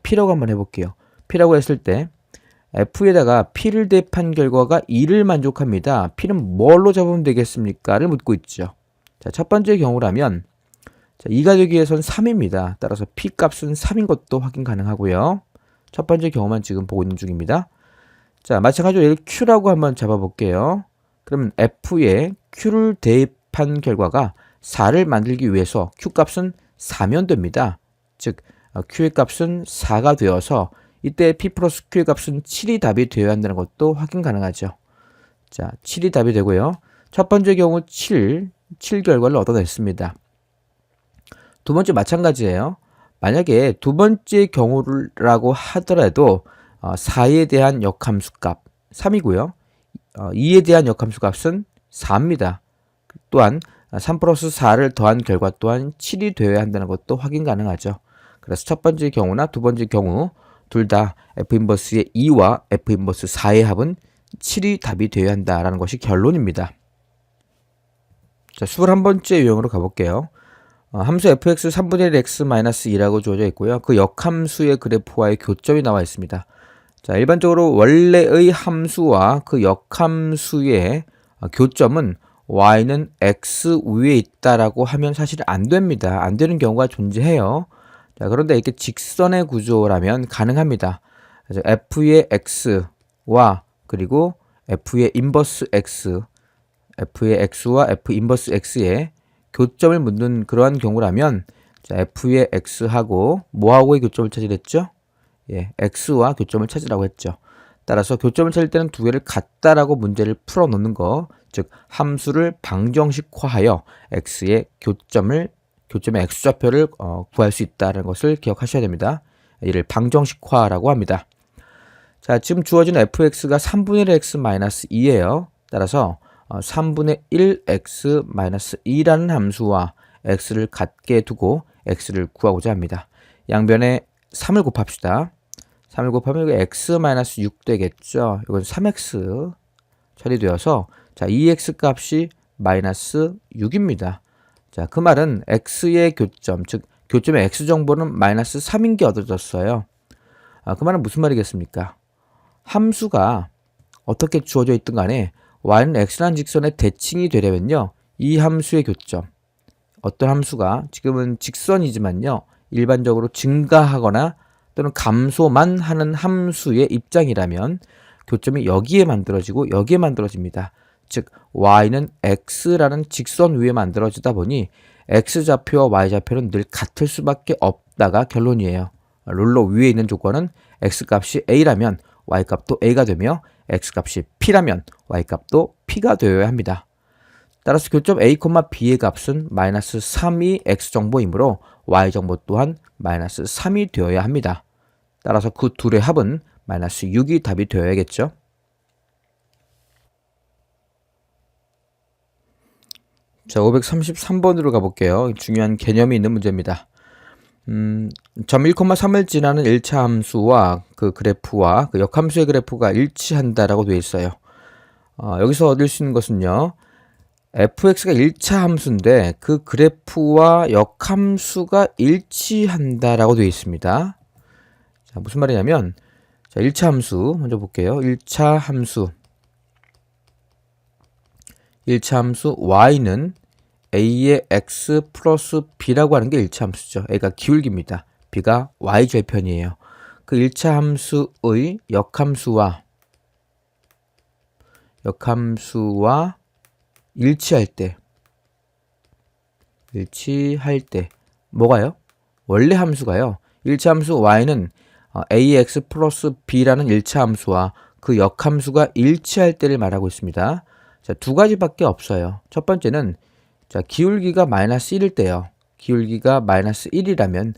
P라고 한번 해볼게요. P라고 했을 때 F에다가 P를 대입한 결과가 2를 만족합니다. P는 뭘로 잡으면 되겠습니까?를 묻고 있죠. 자, 첫 번째 경우라면 자, 2가 되기 위해서는 3입니다. 따라서 P 값은 3인 것도 확인 가능하고요. 첫 번째 경우만 지금 보고 있는 중입니다. 자, 마찬가지로 얘를 Q라고 한번 잡아볼게요. 그러면 F에 Q를 대입한 결과가 4를 만들기 위해서 Q 값은 4면 됩니다. 즉 Q의 값은 4가 되어서 이때 P 플러스 Q의 값은 7이 답이 되어야 한다는 것도 확인 가능하죠. 자, 7이 답이 되고요. 첫 번째 경우 7 결과를 얻어냈습니다. 두 번째 마찬가지예요. 만약에 두 번째 경우라고 하더라도 4에 대한 역함수 값 3이고요. 2에 대한 역함수 값은 4입니다. 또한 3 플러스 4를 더한 결과 또한 7이 되어야 한다는 것도 확인 가능하죠. 그래서 첫 번째 경우나 두 번째 경우 둘 다 F 인버스의 2와 F 인버스 4의 합은 7이 답이 되어야 한다라는 것이 결론입니다. 자, 21번째 유형으로 가볼게요. 함수 fx 3분의 1 x 마이너스 2라고 주어져 있고요. 그 역함수의 그래프와의 교점이 나와 있습니다. 자, 일반적으로 원래의 함수와 그 역함수의 교점은 y는 x 위에 있다라고 하면 사실 안 됩니다. 안 되는 경우가 존재해요. 자, 그런데 이렇게 직선의 구조라면 가능합니다. 그래서 f의 x와 그리고 f의 인버스 x, f의 x와 f 인버스 x의 교점을 묻는 그러한 경우라면 자, f의 x하고 뭐하고의 교점을 찾으랬죠? 예, x와 교점을 찾으라고 했죠. 따라서 교점을 찾을 때는 두 개를 같다라고 문제를 풀어 놓는 거, 즉 함수를 방정식화하여 x의 교점의 x좌표를 구할 수 있다는 것을 기억하셔야 됩니다. 이를 방정식화라고 합니다. 자, 지금 주어진 fx가 3분의 1x 마이너스 2예요. 따라서 3분의 1x 마이너스 2라는 함수와 x를 같게 두고 x를 구하고자 합니다. 양변에 3을 곱합시다. 3을 곱하면 이거 x 마이너스 6 되겠죠. 이건 3x 처리되어서 자, 2x 값이 마이너스 6입니다. 자, 그 말은 x의 교점, 즉 교점의 x 정보는 마이너스 3인 게 얻어졌어요. 그 말은 무슨 말이겠습니까? 함수가 어떻게 주어져 있든 간에 y는 x라는 직선의 대칭이 되려면요. 이 함수의 교점, 어떤 함수가 지금은 직선이지만요. 일반적으로 증가하거나 또는 감소만 하는 함수의 입장이라면 교점이 여기에 만들어지고 여기에 만들어집니다. 즉 y는 x라는 직선 위에 만들어지다 보니 x좌표와 y좌표는 늘 같을 수밖에 없다가 결론이에요. 룰러 위에 있는 조건은 x값이 a라면 y값도 a가 되며 x값이 p라면 y값도 p가 되어야 합니다. 따라서 교점 a, b의 값은 마이너스 3이 x정보이므로 y정보 또한 마이너스 3이 되어야 합니다. 따라서 그 둘의 합은 마이너스 6이 답이 되어야겠죠. 자, 533번으로 가볼게요. 중요한 개념이 있는 문제입니다. 점 1,3을 지나는 1차 함수와 그 그래프와 그 역함수의 그래프가 일치한다라고 되어 있어요. 여기서 얻을 수 있는 것은요. fx가 1차 함수인데 그 그래프와 역함수가 일치한다라고 되어 있습니다. 자, 무슨 말이냐면 자, 1차 함수 먼저 볼게요. 1차 함수 y는 a의 x 플러스 b라고 하는 게 1차 함수죠. a가 기울기입니다. b가 y절편이에요. 그 1차 함수의 역함수와 일치할 때 뭐가요? 원래 함수가요. 1차 함수 y는 ax 플러스 b라는 1차 함수와 그 역함수가 일치할 때를 말하고 있습니다. 자, 두 가지밖에 없어요. 첫 번째는 자, 기울기가 마이너스 1일 때요. 기울기가 마이너스 1이라면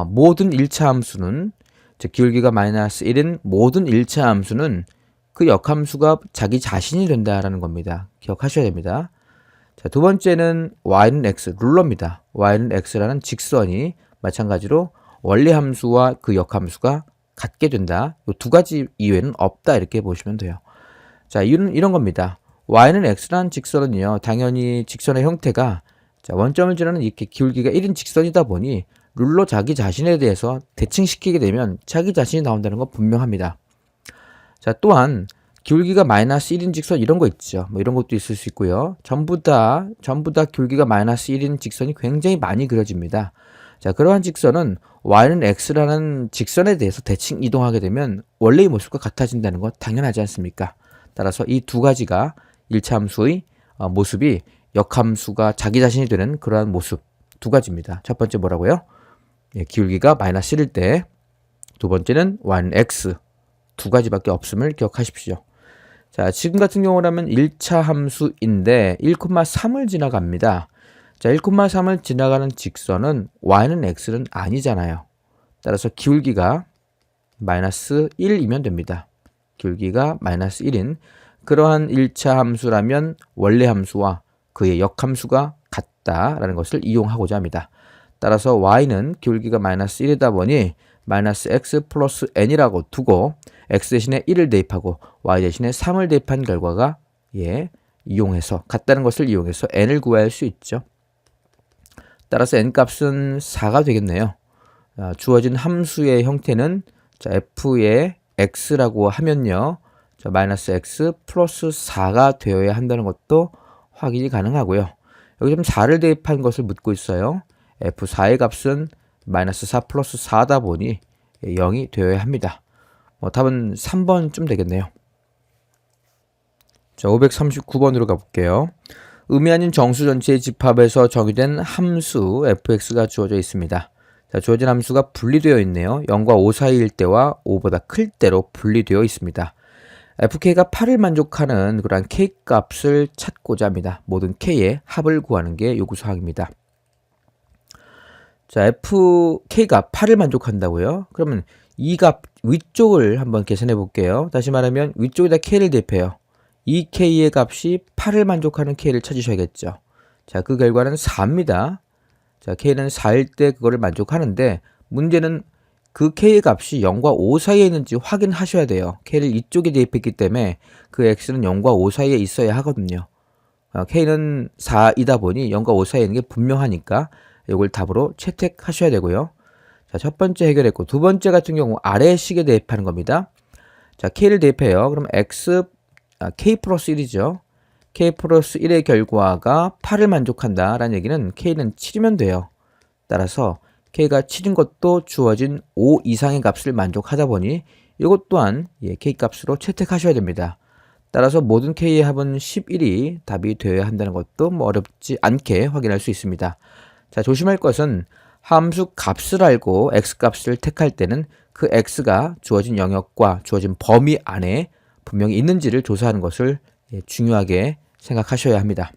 모든 1차 함수는 기울기가 마이너스 1인 모든 1차 함수는 그 역함수가 자기 자신이 된다라는 겁니다. 기억하셔야 됩니다. 자, 두 번째는 y는 x, 룰러입니다. y는 x라는 직선이 마찬가지로 원래 함수와 그 역함수가 같게 된다. 이 두 가지 이외에는 없다 이렇게 보시면 돼요. 자, 이유는 이런 겁니다. y는 x라는 직선은요. 당연히 직선의 형태가 자, 원점을 지나는 이렇게 기울기가 1인 직선이다 보니 룰러 자기 자신에 대해서 대칭시키게 되면 자기 자신이 나온다는 건 분명합니다. 자, 또한 기울기가 마이너스 1인 직선 이런 거 있죠. 뭐 이런 것도 있을 수 있고요. 전부 다 기울기가 마이너스 1인 직선이 굉장히 많이 그려집니다. 자, 그러한 직선은 y는 x라는 직선에 대해서 대칭 이동하게 되면 원래의 모습과 같아진다는 거 당연하지 않습니까? 따라서 이 두 가지가 1차 함수의 모습이 역함수가 자기 자신이 되는 그러한 모습 두 가지입니다. 첫 번째 뭐라고요? 예, 기울기가 마이너스 1일 때, 두 번째는 y는 x 두 가지밖에 없음을 기억하십시오. 자, 지금 같은 경우라면 1차 함수인데 1,3을 지나갑니다. 자, 1,3을 지나가는 직선은 y는 x는 아니잖아요. 따라서 기울기가 마이너스 1이면 됩니다. 기울기가 마이너스 1인 그러한 1차 함수라면 원래 함수와 그의 역함수가 같다라는 것을 이용하고자 합니다. 따라서 y는 기울기가 마이너스 1이다 보니 마이너스 x 플러스 n이라고 두고 x 대신에 1을 대입하고 y 대신에 3을 대입한 결과가 이용해서 같다는 것을 이용해서 n을 구할 수 있죠. 따라서 n 값은 4가 되겠네요. 주어진 함수의 형태는 f의 x라고 하면요. 마이너스 x 플러스 4가 되어야 한다는 것도 확인이 가능하고요. 여기 좀 4를 대입한 것을 묻고 있어요. f4의 값은 마이너스 4 플러스 4다 보니 0이 되어야 합니다. 답은 3번쯤 되겠네요. 자, 539번으로 가볼게요. 의미 아닌 정수 전체의 집합에서 정의된 함수 fx가 주어져 있습니다. 자, 주어진 함수가 분리되어 있네요. 0과 5 사이일 때와 5보다 클 때로 분리되어 있습니다. fk가 8을 만족하는 그러한 k 값을 찾고자 합니다. 모든 k의 합을 구하는 게 요구사항입니다. 자, fk가 8을 만족한다고요? 그러면 이 값 위쪽을 한번 계산해 볼게요. 다시 말하면 위쪽에다 k를 대입해요. 이 k의 값이 8을 만족하는 k를 찾으셔야겠죠. 자, 그 결과는 4입니다. 자, k는 4일 때 그거를 만족하는데 문제는 그 k의 값이 0과 5 사이에 있는지 확인하셔야 돼요. k를 이쪽에 대입했기 때문에 그 x는 0과 5 사이에 있어야 하거든요. k는 4이다 보니 0과 5 사이에 있는 게 분명하니까 이걸 답으로 채택하셔야 되고요. 자, 첫 번째 해결했고 두 번째 같은 경우 아래 식에 대입하는 겁니다. 자, k를 대입해요. 그럼 k 플러스 1이죠. k 플러스 1의 결과가 8을 만족한다라는 얘기는 k는 7이면 돼요. 따라서 k가 7인 것도 주어진 5 이상의 값을 만족하다 보니 이것 또한 k 값으로 채택하셔야 됩니다. 따라서 모든 k의 합은 11이 답이 되어야 한다는 것도 어렵지 않게 확인할 수 있습니다. 자, 조심할 것은 함수 값을 알고 x값을 택할 때는 그 x가 주어진 영역과 주어진 범위 안에 분명히 있는지를 조사하는 것을 중요하게 생각하셔야 합니다.